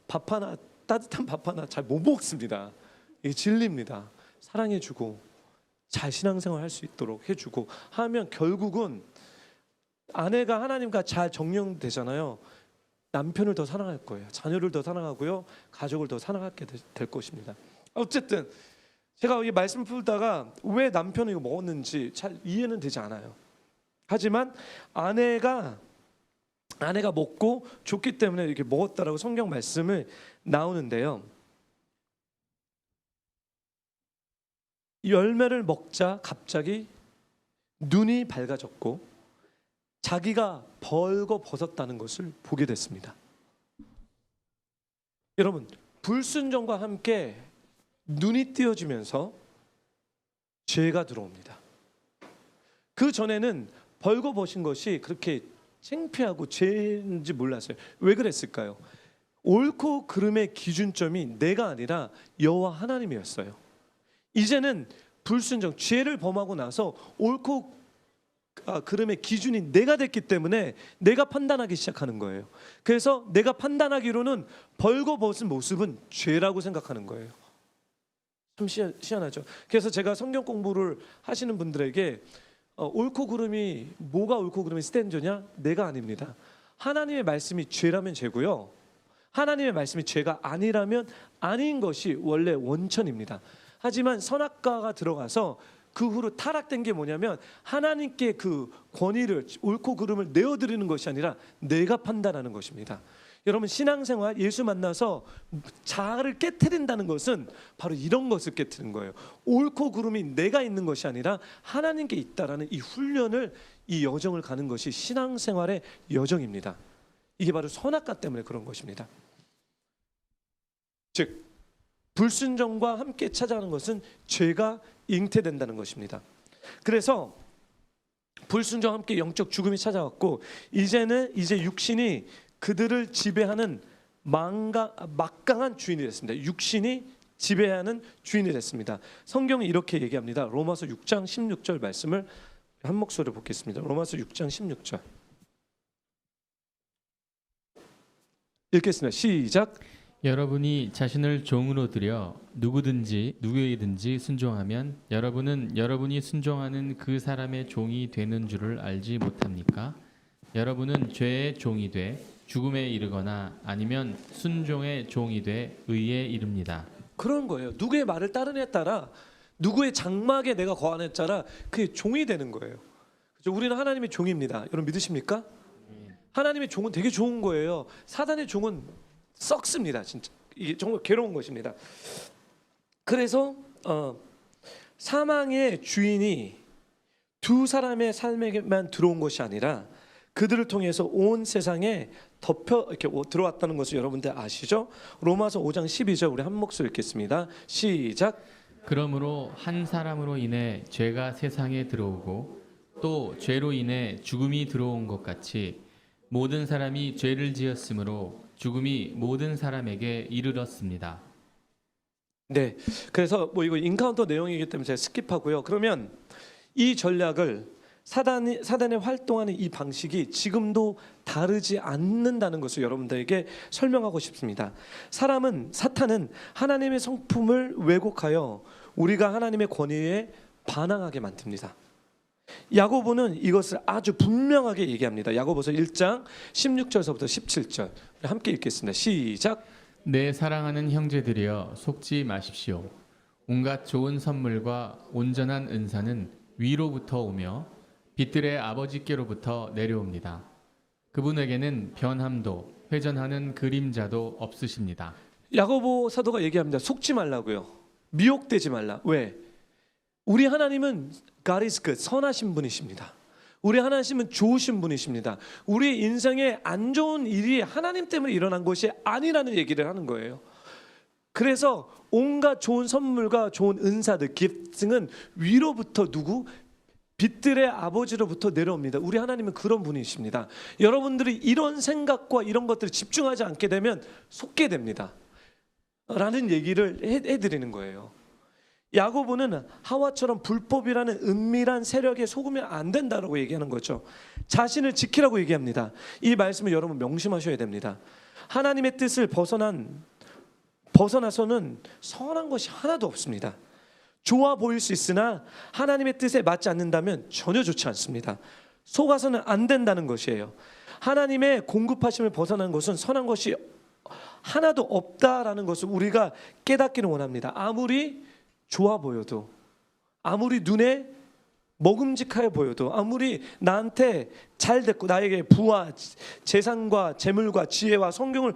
A: 밥 하나, 따뜻한 밥 하나 잘 못 먹습니다. 이게 진리입니다. 사랑해주고 잘 신앙생활 할 수 있도록 해주고 하면 결국은 아내가 하나님과 잘 정령되잖아요. 남편을 더 사랑할 거예요. 자녀를 더 사랑하고요. 가족을 더 사랑하게 될 것입니다. 어쨌든 제가 이 말씀을 풀다가 왜 남편이 이거 먹었는지 잘 이해는 되지 않아요. 하지만 아내가 먹고 줬기 때문에 이렇게 먹었다라고 성경 말씀을 나오는데요. 열매를 먹자 갑자기 눈이 밝아졌고 자기가 벌거벗었다는 것을 보게 됐습니다. 여러분, 불순종과 함께 눈이 띄어지면서 죄가 들어옵니다. 그 전에는 벌거벗은 것이 그렇게 창피하고 죄인지 몰랐어요. 왜 그랬을까요? 옳고 그름의 기준점이 내가 아니라 여호와 하나님이었어요. 이제는 불순종, 죄를 범하고 나서 옳고 그름의 기준이 내가 됐기 때문에 내가 판단하기 시작하는 거예요. 그래서 내가 판단하기로는 벌거벗은 모습은 죄라고 생각하는 거예요. 좀 희한하죠. 그래서 제가 성경 공부를 하시는 분들에게 옳고 그름이 뭐가 옳고 그름의 스탠저냐? 내가 아닙니다. 하나님의 말씀이 죄라면 죄고요. 하나님의 말씀이 죄가 아니라면 아닌 것이 원래 원천입니다. 하지만 선악과가 들어가서 그 후로 타락된 게 뭐냐면 하나님께 그 권위를 옳고 그름을 내어드리는 것이 아니라 내가 판단하는 것입니다. 여러분, 신앙생활 예수 만나서 자아를 깨트린다는 것은 바로 이런 것을 깨트린 거예요. 옳고 그름이 내가 있는 것이 아니라 하나님께 있다라는 이 훈련을, 이 여정을 가는 것이 신앙생활의 여정입니다. 이게 바로 선악과 때문에 그런 것입니다. 즉 불순종과 함께 찾아가는 것은 죄가 잉태된다는 것입니다. 그래서 불순종과 함께 영적 죽음이 찾아왔고 이제 육신이 그들을 지배하는 막강한 주인이 됐습니다. 육신이 지배하는 주인이 됐습니다. 성경이 이렇게 얘기합니다. 로마서 6장 16절 말씀을 한 목소리로 보겠습니다. 로마서 6장 16절 읽겠습니다. 시작.
B: 여러분이 자신을 종으로 들여 누구에게든지 순종하면 여러분은 여러분이 순종하는 그 사람의 종이 되는 줄을 알지 못합니까? 여러분은 죄의 종이 돼 죽음에 이르거나 아니면 순종의 종이 돼 의에 이릅니다.
A: 그런 거예요. 누구의 말을 따르냐에 따라 누구의 장막에 내가 거하냐에 따라 그게 종이 되는 거예요. 그렇죠? 우리는 하나님의 종입니다. 여러분 믿으십니까? 하나님의 종은 되게 좋은 거예요. 사단의 종은 썩습니다. 진짜 이게 정말 괴로운 것입니다. 그래서 사망의 주인이 두 사람의 삶에게만 들어온 것이 아니라 그들을 통해서 온 세상에 이렇게 들어왔다는 것을 여러분들 아시죠? 로마서 5장 12절 우리 한 목소리 읽겠습니다. 시작.
B: 그러므로 한 사람으로 인해 죄가 세상에 들어오고 또 죄로 인해 죽음이 들어온 것 같이 모든 사람이 죄를 지었으므로 죽음이 모든 사람에게 이르렀습니다.
A: 네, 그래서 이거 인카운터 내용이기 때문에 제가 스킵하고요. 그러면 이 전략을 사단이 활동하는 이 방식이 지금도 다르지 않는다는 것을 여러분들에게 설명하고 싶습니다. 사탄은 하나님의 성품을 왜곡하여 우리가 하나님의 권위에 반항하게 만듭니다. 야고보는 이것을 아주 분명하게 얘기합니다. 야고보서 1장 16절서부터 17절 함께 읽겠습니다. 시작.
B: 내 사랑하는 형제들이여 속지 마십시오. 온갖 좋은 선물과 온전한 은사는 위로부터 오며 빛들의 아버지께로부터 내려옵니다. 그분에게는 변함도 회전하는 그림자도 없으십니다.
A: 야고보 사도가 얘기합니다. 속지 말라고요. 미혹되지 말라. 왜? 우리 하나님은 God is good, 선하신 분이십니다. 우리 하나님은 좋으신 분이십니다. 우리 인생에 안 좋은 일이 하나님 때문에 일어난 것이 아니라는 얘기를 하는 거예요. 그래서 온갖 좋은 선물과 좋은 은사들, 기프트는 위로부터 빛들의 아버지로부터 내려옵니다. 우리 하나님은 그런 분이십니다. 여러분들이 이런 생각과 이런 것들을 집중하지 않게 되면 속게 됩니다. 라는 얘기를 해드리는 거예요. 야고보는 하와처럼 불법이라는 은밀한 세력에 속으면 안 된다라고 얘기하는 거죠. 자신을 지키라고 얘기합니다. 이 말씀을 여러분 명심하셔야 됩니다. 하나님의 뜻을 벗어나서는 선한 것이 하나도 없습니다. 좋아 보일 수 있으나 하나님의 뜻에 맞지 않는다면 전혀 좋지 않습니다. 속아서는 안 된다는 것이에요. 하나님의 공급하심을 벗어난 것은 선한 것이 하나도 없다라는 것을 우리가 깨닫기를 원합니다. 아무리 좋아 보여도, 아무리 눈에 먹음직하여 보여도, 아무리 나한테 잘 됐고 나에게 부와 재산과 재물과 지혜와 성공을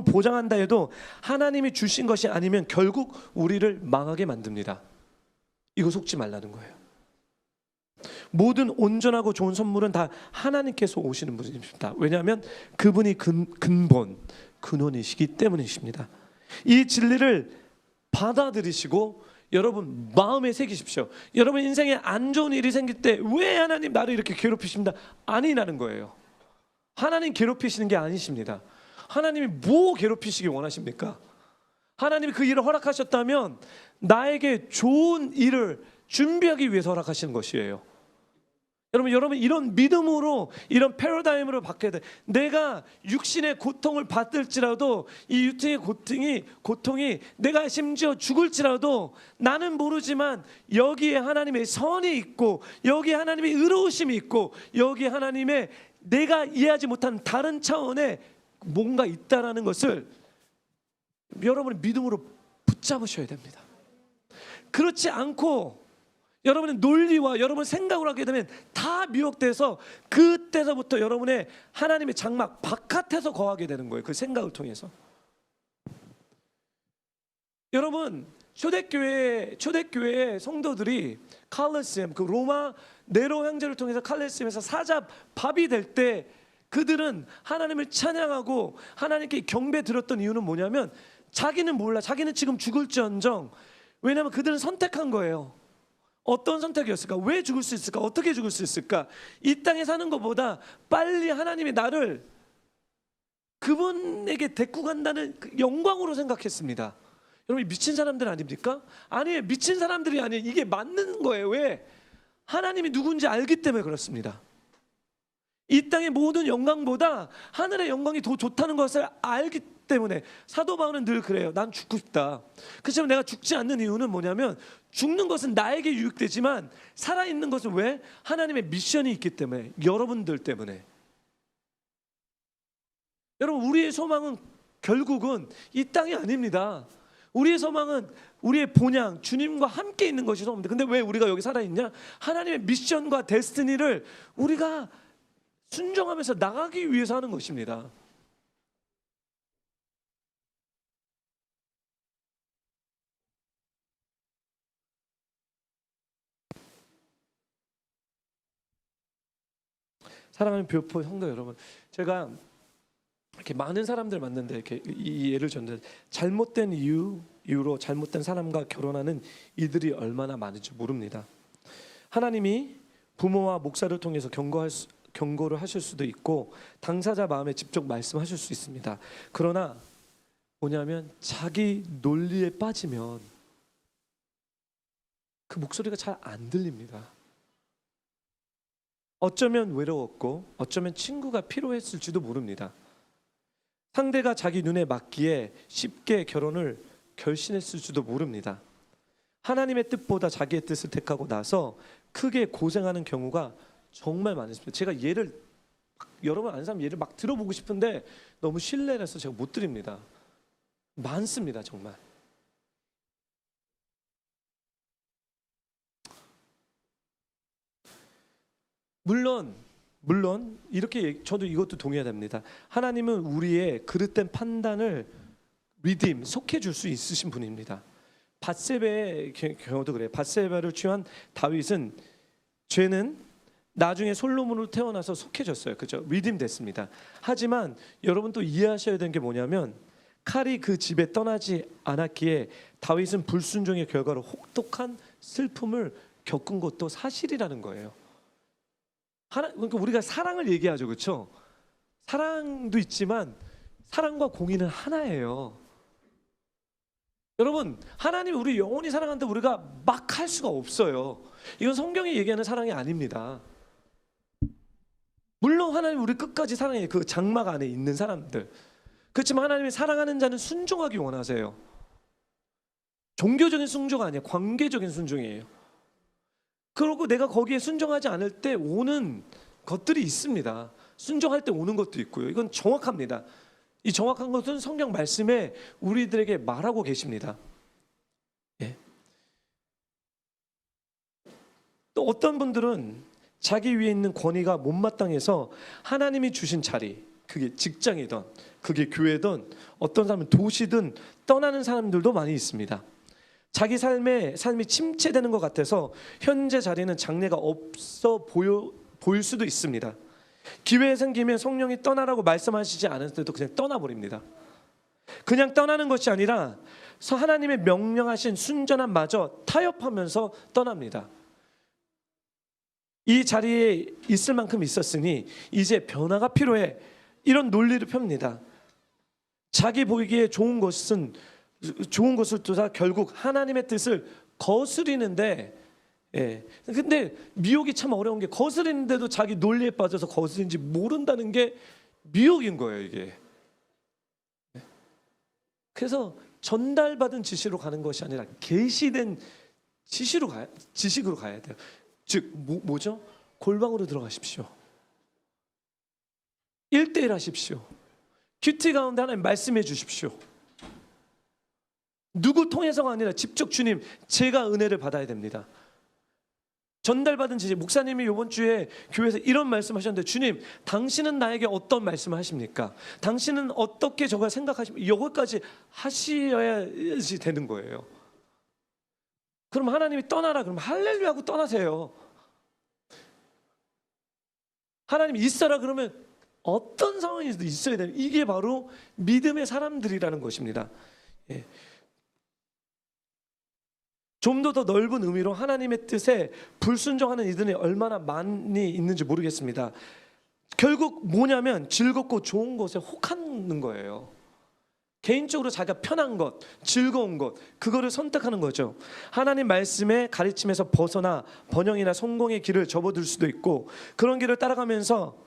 A: 보장한다 해도 하나님이 주신 것이 아니면 결국 우리를 망하게 만듭니다. 이거 속지 말라는 거예요. 모든 온전하고 좋은 선물은 다 하나님께서 오시는 분이십니다. 왜냐하면 그분이 근원이시기 때문이십니다. 이 진리를 받아들이시고 여러분 마음에 새기십시오. 여러분 인생에 안 좋은 일이 생길 때 왜 하나님 나를 이렇게 괴롭히십니다? 아니라는 거예요. 하나님 괴롭히시는 게 아니십니다. 하나님이 뭐 괴롭히시기 원하십니까? 하나님이 그 일을 허락하셨다면 나에게 좋은 일을 준비하기 위해서 허락하시는 것이에요. 여러분 이런 믿음으로, 이런 패러다임으로 바뀌어야 돼. 내가 육신의 고통을 받을지라도 이 육신의 고통이 내가 심지어 죽을지라도 나는 모르지만 여기에 하나님의 선이 있고, 여기에 하나님의 의로우심이 있고, 여기에 하나님의 내가 이해하지 못한 다른 차원의 뭔가 있다라는 것을 여러분의 믿음으로 붙잡으셔야 됩니다. 그렇지 않고 여러분의 논리와 여러분 생각을 하게 되면 다 미혹돼서 그때서부터 여러분의 하나님의 장막 바깥에서 거하게 되는 거예요. 그 생각을 통해서. 여러분 초대교회 성도들이 칼레스엠, 그 로마 네로 형제를 통해서 칼레스엠에서 사자밥이 될 때 그들은 하나님을 찬양하고 하나님께 경배 드렸던 이유는 뭐냐면 자기는 몰라. 자기는 지금 죽을지언정. 왜냐하면 그들은 선택한 거예요. 어떤 선택이었을까? 왜 죽을 수 있을까? 어떻게 죽을 수 있을까? 이 땅에 사는 것보다 빨리 하나님이 나를 그분에게 데리고 간다는 그 영광으로 생각했습니다. 여러분 미친 사람들 아닙니까? 아니에요. 미친 사람들이 아니에요. 이게 맞는 거예요. 왜? 하나님이 누군지 알기 때문에 그렇습니다. 이 땅의 모든 영광보다 하늘의 영광이 더 좋다는 것을 때문에. 사도 바울은 늘 그래요. 난 죽고 싶다. 그렇지만 내가 죽지 않는 이유는 뭐냐면, 죽는 것은 나에게 유익되지만 살아있는 것은 왜? 하나님의 미션이 있기 때문에, 여러분들 때문에. 여러분, 우리의 소망은 결국은 이 땅이 아닙니다. 우리의 소망은 우리의 본향, 주님과 함께 있는 것이 소망입니다. 근데 왜 우리가 여기 살아있냐? 하나님의 미션과 데스티니를 우리가 순종하면서 나가기 위해서 하는 것입니다. 사랑하는 교포 성도 여러분, 제가 이렇게 많은 사람들 만났는데 이렇게 이 예를 들었는데, 잘못된 이유로 잘못된 사람과 결혼하는 이들이 얼마나 많은지 모릅니다. 하나님이 부모와 목사를 통해서 경고를 하실 수도 있고 당사자 마음에 직접 말씀하실 수 있습니다. 그러나 뭐냐면, 자기 논리에 빠지면 그 목소리가 잘 안 들립니다. 어쩌면 외로웠고 어쩌면 친구가 필요했을지도 모릅니다. 상대가 자기 눈에 맞기에 쉽게 결혼을 결심했을지도 모릅니다. 하나님의 뜻보다 자기의 뜻을 택하고 나서 크게 고생하는 경우가 정말 많습니다. 제가 여러분 아는 사람 예를 막 들어보고 싶은데 너무 신뢰라서 제가 못 드립니다. 많습니다, 정말. 물론 이렇게 저도 이것도 동의해야 됩니다. 하나님은 우리의 그릇된 판단을 속해 줄 수 있으신 분입니다. 밧세바의 경우도 그래요. 밧세바를 취한 다윗은 죄는 나중에 솔로몬으로 태어나서 속해졌어요. 그렇죠? 됐습니다. 하지만 여러분 또 이해하셔야 되는 게 뭐냐면, 칼이 그 집에 떠나지 않았기에 다윗은 불순종의 결과로 혹독한 슬픔을 겪은 것도 사실이라는 거예요. 그러니까 우리가 사랑을 얘기하죠, 그렇죠? 사랑도 있지만 사랑과 공의는 하나예요. 여러분, 하나님 우리 영원히 사랑하는데 우리가 막 할 수가 없어요. 이건 성경이 얘기하는 사랑이 아닙니다. 물론 하나님 우리 끝까지 사랑해요. 그 장막 안에 있는 사람들. 그렇지만 하나님이 사랑하는 자는 순종하기 원하세요. 종교적인 순종 아니에요. 관계적인 순종이에요. 그리고 내가 거기에 순종하지 않을 때 오는 것들이 있습니다. 순종할 때 오는 것도 있고요. 이건 정확합니다. 이 정확한 것은 성경 말씀에 우리들에게 말하고 계십니다. 예. 또 어떤 분들은 자기 위에 있는 권위가 못마땅해서 하나님이 주신 자리, 그게 직장이든 그게 교회든 어떤 사람은 도시든 떠나는 사람들도 많이 있습니다. 자기 삶이 침체되는 것 같아서 현재 자리는 장래가 없어 보일 수도 있습니다. 기회 생기면 성령이 떠나라고 말씀하시지 않을 때도 그냥 떠나버립니다. 그냥 떠나는 것이 아니라 하나님의 명령하신 순전한 마저 타협하면서 떠납니다. 이 자리에 있을 만큼 있었으니 이제 변화가 필요해, 이런 논리를 펴니다. 자기 보이기에 좋은 것을 두사 결국 하나님의 뜻을 거스리는데, 근데 미혹이 참 어려운 게, 거스리는데도 자기 논리에 빠져서 거스린지 모른다는 게 미혹인 거예요, 이게. 그래서 전달받은 지시로 가는 것이 아니라 계시된 지식으로 가야 돼요. 즉 뭐죠? 골방으로 들어가십시오. 1:1 하십시오. 큐티 가운데 하나님 말씀해 주십시오. 누구 통해서가 아니라 직접 주님, 제가 은혜를 받아야 됩니다. 전달받은 지식, 목사님이 이번 주에 교회에서 이런 말씀하셨는데, 주님, 당신은 나에게 어떤 말씀을 하십니까? 당신은 어떻게 저걸 생각하십니까? 이것까지 하셔야지 되는 거예요. 그럼 하나님이 떠나라 그러면 할렐루야 하고 떠나세요. 하나님이 있어라 그러면 어떤 상황에서도 있어야 돼요. 이게 바로 믿음의 사람들이라는 것입니다. 예. 좀 더 넓은 의미로 하나님의 뜻에 불순종하는 이들이 얼마나 많이 있는지 모르겠습니다. 결국 뭐냐면 즐겁고 좋은 것에 혹하는 거예요. 개인적으로 자기가 편한 것, 즐거운 것, 그거를 선택하는 거죠. 하나님 말씀의 가르침에서 벗어나 번영이나 성공의 길을 접어들 수도 있고, 그런 길을 따라가면서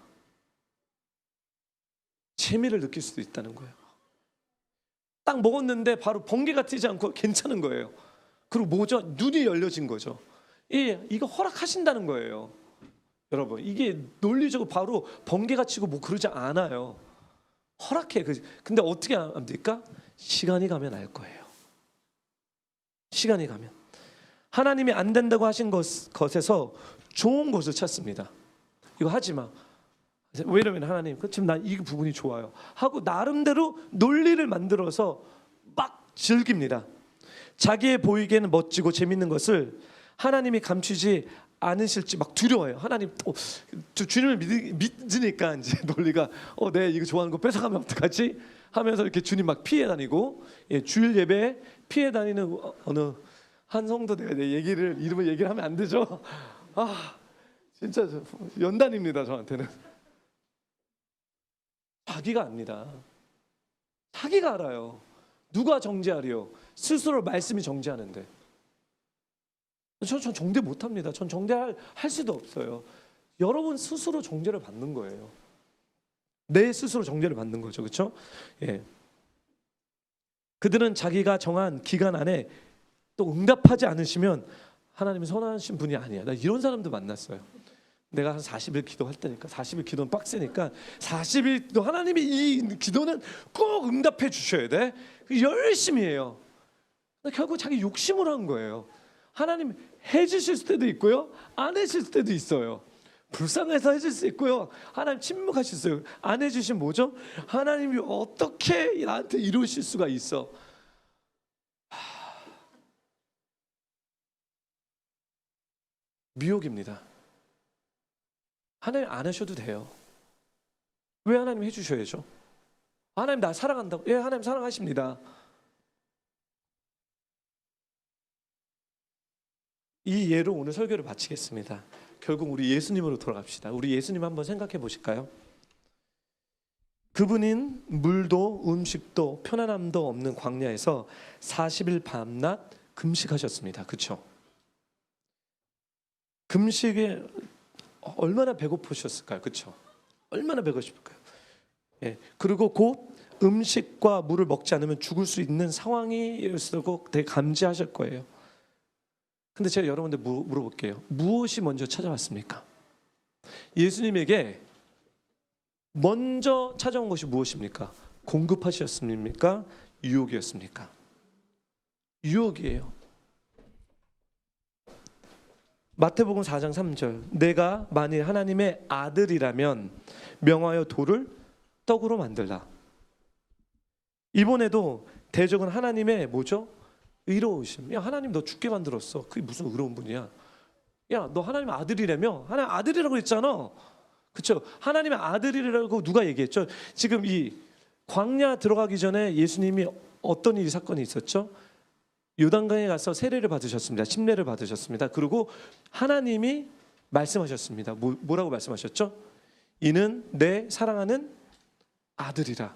A: 재미를 느낄 수도 있다는 거예요. 딱 먹었는데 바로 번개가 튀지 않고 괜찮은 거예요. 그리고 뭐죠? 눈이 열려진 거죠. 이거 허락하신다는 거예요. 여러분, 이게 논리적으로 바로 번개가 치고 뭐 그러지 않아요. 허락해. 근데 어떻게 합니까? 시간이 가면 알 거예요. 시간이 가면 하나님이 안 된다고 하신 것에서 좋은 것을 찾습니다. 이거 하지 마. 왜냐면 하나님, 지금 난 이 부분이 좋아요 하고 나름대로 논리를 만들어서 막 즐깁니다. 자기의 보이기에는 멋지고 재밌는 것을 하나님이 감추지 않으실지 막 두려워요. 하나님, 주님을 믿으니까 이제 논리가 내 이거 좋아하는 거 뺏어가면 어떡하지? 하면서 이렇게 주님 막 피해 다니고, 주일 예배에 피해 다니는 어느 한 성도 내가 이름을 얘기를 하면 안 되죠. 진짜 연단입니다, 저한테는. 자기가 압니다. 자기가 알아요. 누가 정죄하리요? 스스로 말씀이 정죄하는데. 전 정죄 못합니다. 전 정죄할 수도 없어요. 여러분 스스로 정죄를 받는 거예요. 내 스스로 정죄를 받는 거죠, 그렇죠? 예. 그들은 자기가 정한 기간 안에 또 응답하지 않으시면 하나님이 선하신 분이 아니야. 나 이런 사람도 만났어요. 내가 한 40일 기도할 때니까, 40일 기도는 빡세니까 40일 하나님이 이 기도는 꼭 응답해 주셔야 돼. 열심히 해요. 결국 자기 욕심으로 한 거예요. 하나님 해주실 때도 있고요, 안 해주실 때도 있어요. 불쌍해서 해줄 수 있고요, 하나님 침묵하실 수 있어요. 안 해주시면 뭐죠? 하나님이 어떻게 나한테 이루실 수가 있어? 미혹입니다. 하나님 안 하셔도 돼요. 왜 하나님 해주셔야죠? 하나님 나 사랑한다고. 예, 하나님 사랑하십니다. 이 예로 오늘 설교를 마치겠습니다. 결국 우리 예수님으로 돌아갑시다. 우리 예수님 한번 생각해 보실까요? 그분인 물도 음식도 편안함도 없는 광야에서 40일 밤낮 금식하셨습니다. 그렇죠? 금식에 얼마나 배고프셨을까요? 그렇죠? 얼마나 배고프실까요? 예. 그리고 곧 음식과 물을 먹지 않으면 죽을 수 있는 상황이었고 되게 감지하실 거예요. 근데 제가 여러분들 물어볼게요. 무엇이 먼저 찾아왔습니까? 예수님에게 먼저 찾아온 것이 무엇입니까? 공급하셨습니까? 유혹이었습니까? 유혹이에요. 마태복음 4장 3절, 내가 만일 하나님의 아들이라면 명하여 돌을 떡으로 만들라. 이번에도 대적은 하나님의 뭐죠? 의로우심. 야, 하나님 너 죽게 만들었어. 그게 무슨 의로운 분이야? 야, 너 하나님의 아들이라며? 하나님 아들이라고 했잖아. 그렇죠? 하나님의 아들이라고 누가 얘기했죠? 지금 이 광야 들어가기 전에 예수님이 어떤 일이 사건이 있었죠? 요단강에 가서 세례를 받으셨습니다. 침례를 받으셨습니다. 그리고 하나님이 말씀하셨습니다. 뭐라고 말씀하셨죠? 이는 내 사랑하는 아들이라.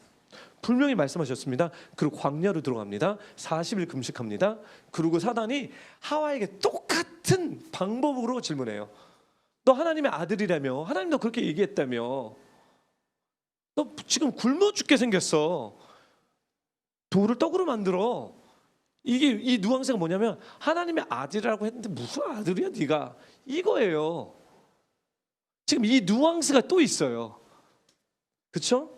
A: 분명히 말씀하셨습니다. 그리고 광야로 들어갑니다. 40일 금식합니다. 그리고 사단이 하와에게 똑같은 방법으로 질문해요. 너 하나님의 아들이라며? 하나님 너 그렇게 얘기했다며? 너 지금 굶어 죽게 생겼어. 돌을 떡으로 만들어. 이게 이 뉘앙스가 뭐냐면 하나님의 아들이라고 했는데 무슨 아들이야 네가, 이거예요. 지금 이 뉘앙스가 또 있어요. 그렇죠?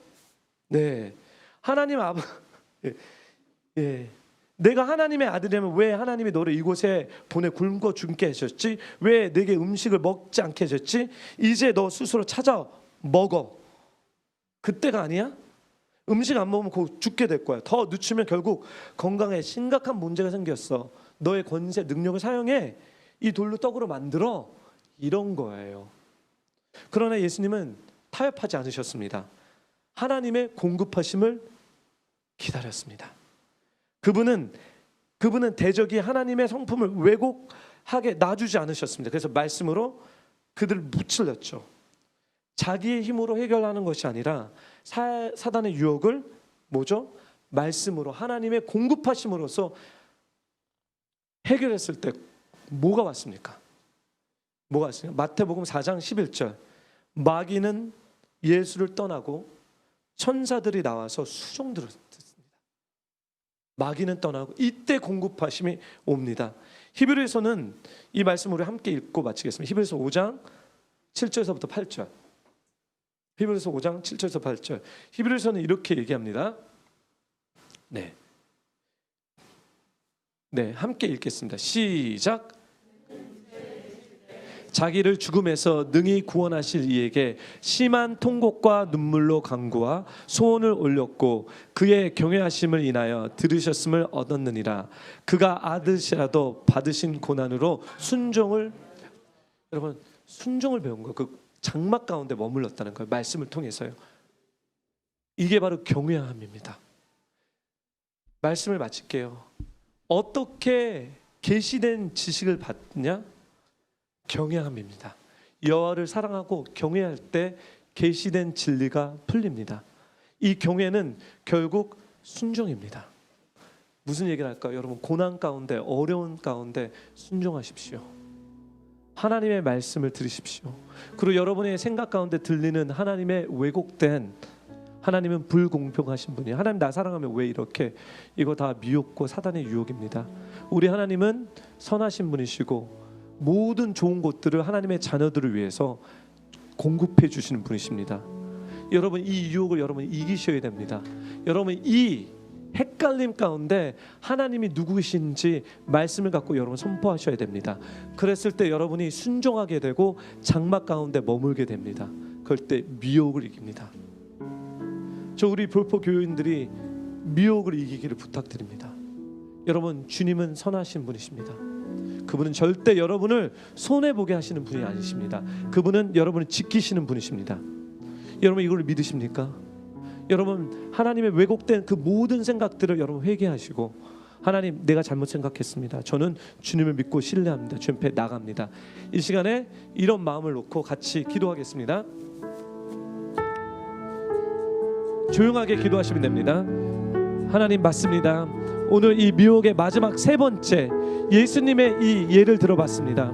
A: 네. 하나님 예. 내가 하나님의 아들이라면 왜 하나님이 너를 이곳에 보내 굶고 죽게 하셨지? 왜 내게 음식을 먹지 않게 하셨지? 이제 너 스스로 찾아 먹어. 그때가 아니야? 음식 안 먹으면 곧 죽게 될 거야. 더 늦추면 결국 건강에 심각한 문제가 생겼어. 너의 권세, 능력을 사용해 이 돌로 떡으로 만들어. 이런 거예요. 그러나 예수님은 타협하지 않으셨습니다. 하나님의 공급하심을 기다렸습니다. 그분은 대적이 하나님의 성품을 왜곡하게 놔주지 않으셨습니다. 그래서 말씀으로 그들을 무찔렀죠. 자기의 힘으로 해결하는 것이 아니라 사단의 유혹을 뭐죠? 말씀으로, 하나님의 공급하심으로써 해결했을 때 뭐가 왔습니까? 뭐가 왔습니까? 마태복음 4장 11절, 마귀는 예수를 떠나고 천사들이 나와서 수종들었습니다. 마귀는 떠나고 이때 공급하심이 옵니다. 히브리서는 이 말씀을 우리 함께 읽고 마치겠습니다. 히브리서 5장 7절에서부터 8절. 히브리서 5장 7절에서 8절. 히브리서는 이렇게 얘기합니다. 네, 함께 읽겠습니다. 시작. 자기를 죽음에서 능히 구원하실 이에게 심한 통곡과 눈물로 간구와 소원을 올렸고 그의 경외하심을 인하여 들으셨음을 얻었느니라. 그가 아드시라도 받으신 고난으로 순종을, 여러분 순종을 배운 거, 그 장막 가운데 머물렀다는 거예요. 말씀을 통해서요. 이게 바로 경외함입니다. 말씀을 마칠게요. 어떻게 계시된 지식을 받냐? 경외함입니다. 여호와를 사랑하고 경외할 때 계시된 진리가 풀립니다. 이 경외는 결국 순종입니다. 무슨 얘기를 할까요? 여러분, 고난 가운데, 어려운 가운데 순종하십시오. 하나님의 말씀을 들으십시오. 그리고 여러분의 생각 가운데 들리는 하나님의 왜곡된, 하나님은 불공평하신 분이에요. 하나님 나 사랑하면 왜 이렇게, 이거 다 미혹과 사단의 유혹입니다. 우리 하나님은 선하신 분이시고 모든 좋은 것들을 하나님의 자녀들을 위해서 공급해 주시는 분이십니다. 여러분, 이 유혹을 여러분이 이기셔야 됩니다. 여러분, 이 헷갈림 가운데 하나님이 누구이신지 말씀을 갖고 여러분 선포하셔야 됩니다. 그랬을 때 여러분이 순종하게 되고 장막 가운데 머물게 됩니다. 그럴 때 미혹을 이깁니다. 저 우리 볼포 교인들이 미혹을 이기기를 부탁드립니다. 여러분, 주님은 선하신 분이십니다. 그분은 절대 여러분을 손해보게 하시는 분이 아니십니다. 그분은 여러분을 지키시는 분이십니다. 여러분, 이걸 믿으십니까? 여러분, 하나님의 왜곡된 그 모든 생각들을 여러분 회개하시고, 하나님, 내가 잘못 생각했습니다. 저는 주님을 믿고 신뢰합니다. 주님 앞에 나갑니다. 이 시간에 이런 마음을 놓고 같이 기도하겠습니다. 조용하게 기도하시면 됩니다. 하나님, 맞습니다. 오늘 이 미혹의 마지막 세 번째 예수님의 이 예를 들어봤습니다.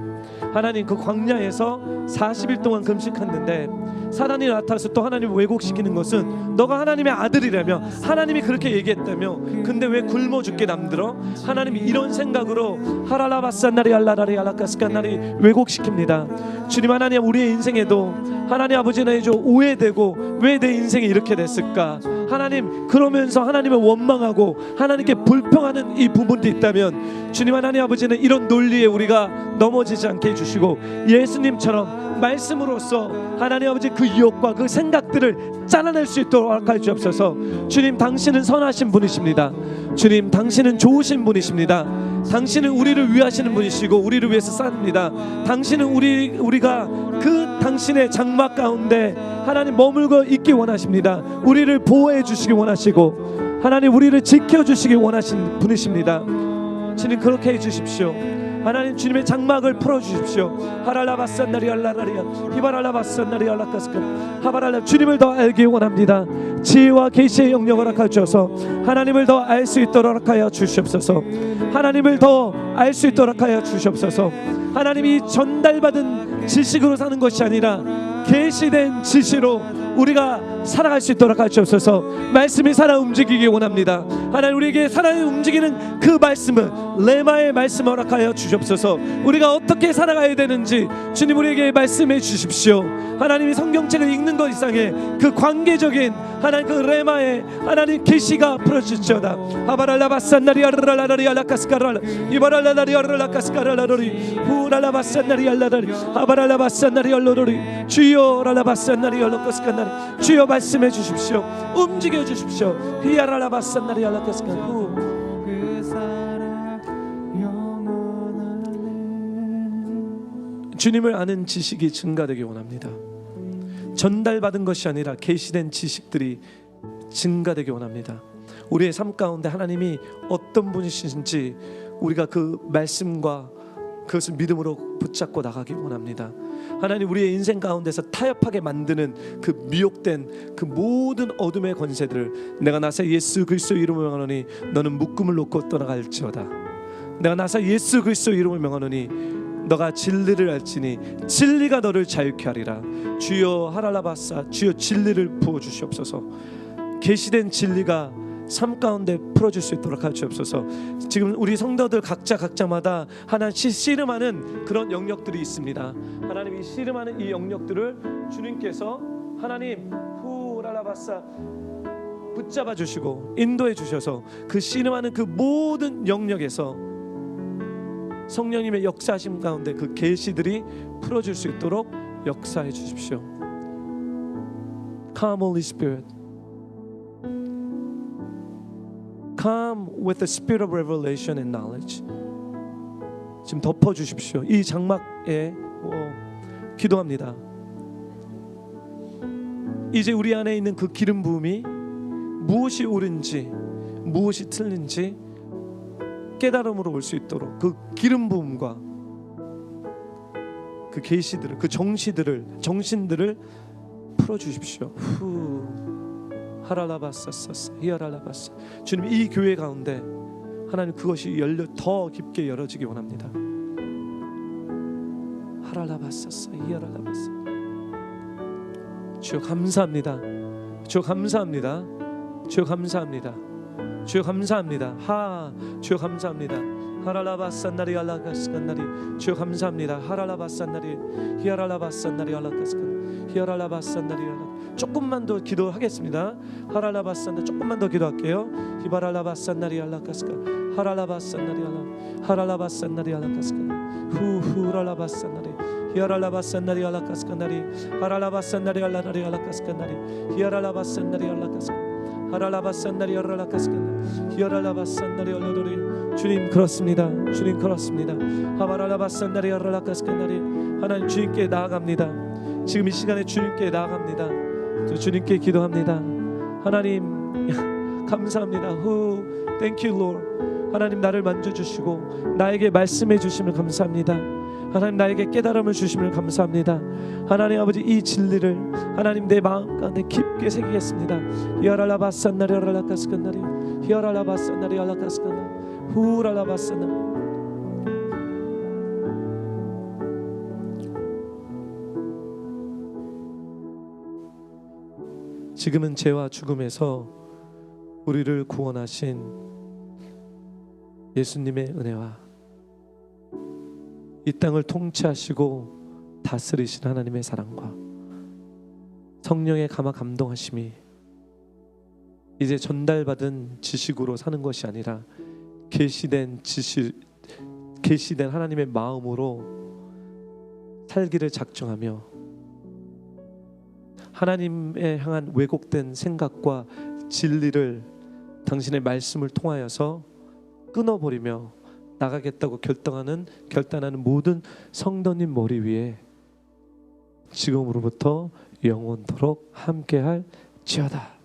A: 하나님, 그 광야에서 40일 동안 금식했는데 사단이 나타나서 또 하나님을 왜곡시키는 것은 너가 하나님의 아들이라며, 하나님이 그렇게 얘기했다며, 근데 왜 굶어 죽게 남들어? 하나님이 이런 생각으로 하랄라바산나리 알라라리 알라카스칸나리 왜곡시킵니다. 주님, 하나님, 우리의 인생에도 하나님 아버지는 이제 오해되고 왜 내 인생이 이렇게 됐을까? 하나님, 그러면서 하나님을 원망하고 하나님께 불평하는 이 부분도 있다면, 주님 하나님 아버지는 이런 논리에 우리가 넘어지지 않게 해주시고 예수님처럼 말씀으로써 하나님 아버지 그 유혹과 그 생각들을 잘라낼 수 있도록 허락하여 주옵소서. 주님, 당신은 선하신 분이십니다. 주님, 당신은 좋으신 분이십니다. 당신은 우리를 위하시는 분이시고 우리를 위해서 쌉니다. 당신은 우리가 그 당신의 장막 가운데 하나님 머물고 있기 원하십니다. 우리를 보호해 주시기 원하시고 하나님 우리를 지켜주시기 원하신 분이십니다. 주님, 그렇게 해주십시오. 하나님, 주님의 장막을 풀어주십시오. 하랄라바산나리 알라라리야 히바랄라바산나리 알라카스카 하바랄라. 주님을 더 알기 원합니다. 지혜와 계시의 영역을 허락하여 주셔서 하나님을 더 알 수 있도록 허락하여 주시옵소서. 하나님을 더 알 수 있도록 하여 주시옵소서. 하나님이 전달받은 지식으로 사는 것이 아니라 계시된 지시로 우리가 살아갈 수 있도록 하여 주옵소서. 말씀이 살아 움직이기 원합니다. 하나님, 우리에게 살아 움직이는 그 말씀은 레마의 말씀 허락하여 주시옵소서. 우리가 어떻게 살아가야 되는지 주님 우리에게 말씀해 주십시오. 하나님이 성경책을 읽는 것 이상의 그 관계적인 하나님 그 레마의 하나님 계시가 풀어주시오다. 하바랄라바산나리 아르랄라리 알라카스카랄 이바랄라리 알라카스카랄라리 후랄라바산나리 알라리 하바랄라바산나리 알로리 주여 랄라바산나리 알라카스카나리 주여 말씀해 주십시오. 움직여 주십시오. 히아랄라바산나리 알라카스카 주님을 아는 지식이 증가되기 원합니다. 전달받은 것이 아니라 계시된 지식들이 증가되기 원합니다. 우리의 삶 가운데 하나님이 어떤 분이신지 우리가 그 말씀과 그것을 믿음으로 붙잡고 나가기 원합니다. 하나님, 우리의 인생 가운데서 타협하게 만드는 그 미혹된 그 모든 어둠의 권세들을 내가 나사 예수 그리스도 이름을 명하노니 너는 묶음을 놓고 떠나갈지어다. 내가 나사 예수 그리스도 이름을 명하노니 너가 진리를 알지니 진리가 너를 자유케 하리라. 주여 하랄라바사 주여 진리를 부어주시옵소서. 계시된 진리가 삶 가운데 풀어줄 수 있도록 하시옵소서. 지금 우리 성도들 각자마다 하나님 씨름하는 그런 영역들이 있습니다. 하나님 이 씨름하는 이 영역들을 주님께서 하나님 후라라바사 붙잡아 주시고 인도해 주셔서 그 씨름하는 그 모든 영역에서 성령님의 역사하심 가운데 그 계시들이 풀어줄 수 있도록 역사해 주십시오. Come Holy Spirit, come with the spirit of revelation and knowledge. 지금 덮어 주십시오. 이 장막에 기도합니다. 이제 우리 안에 있는 그 기름 부음이 무엇이 옳은지 무엇이 틀린지 깨달음으로 올 수 있도록 그 기름 부음과 그 계시들을, 그 정신들을 풀어 주십시오. 후 하랄라바사사사 히아랄라바사. 주님 이 교회 가운데 하나님 그것이 더 깊게 열어지기 원합니다. 하랄라바사사 히아랄라바사. 주여 감사합니다. 주여 감사합니다. 주여 감사합니다. 주여 감사합니다. 주여 감사합니다. 하랄라바산나리 알라가스간나리. 주여 감사합니다. 하랄라바산나리 히아랄라바산나리 알라가스간 히아랄라바산나리 알라. 조금만 더 기도하겠습니다. 하랄라바산나 조금만 더 기도할게요. 히바랄라바산나리 알라가스간 하랄라바산나리 알라 하랄라바산나리 알라가스간 후후랄라바산나리 히아랄라바산나리 알라가스간나리 하랄라바산나리 알라나리 알라가스간나리 히아랄라바산나리 알라가스간 하랄라바산나리 알라가스간 히아랄라바산나리 알라도리. 주님 그렇습니다. 주님 그렇습니다. 하바랄라바산나리 알라가스간나리. 하나님 주님께 나아갑니다. 지금 이 시간에 주님께 나아갑니다. 주님께 기도합니다. 하나님 감사합니다. Thank you Lord. 하나님 나를 만져주시고 나에게 말씀해 주심을 감사합니다. 하나님 나에게 깨달음을 주심을 감사합니다. 하나님 아버지 이 진리를 하나님 내 마음 가운데 깊게 새기겠습니다. 히아랄라바산나리 알라가스간나리 히아랄라바산나리 알라가스간나 후랄라바산나. 지금은 죄와 죽음에서 우리를 구원하신 예수님의 은혜와 이 땅을 통치하시고 다스리신 하나님의 사랑과 성령의 감화 감동하심이 이제 전달받은 지식으로 사는 것이 아니라 계시된 하나님의 마음으로 살기를 작정하며 하나님에 향한 왜곡된 생각과 진리를 당신의 말씀을 통하여서 끊어버리며 나가겠다고 결단하는 모든 성도님 머리 위에 지금으로부터 영원토록 함께할지어다.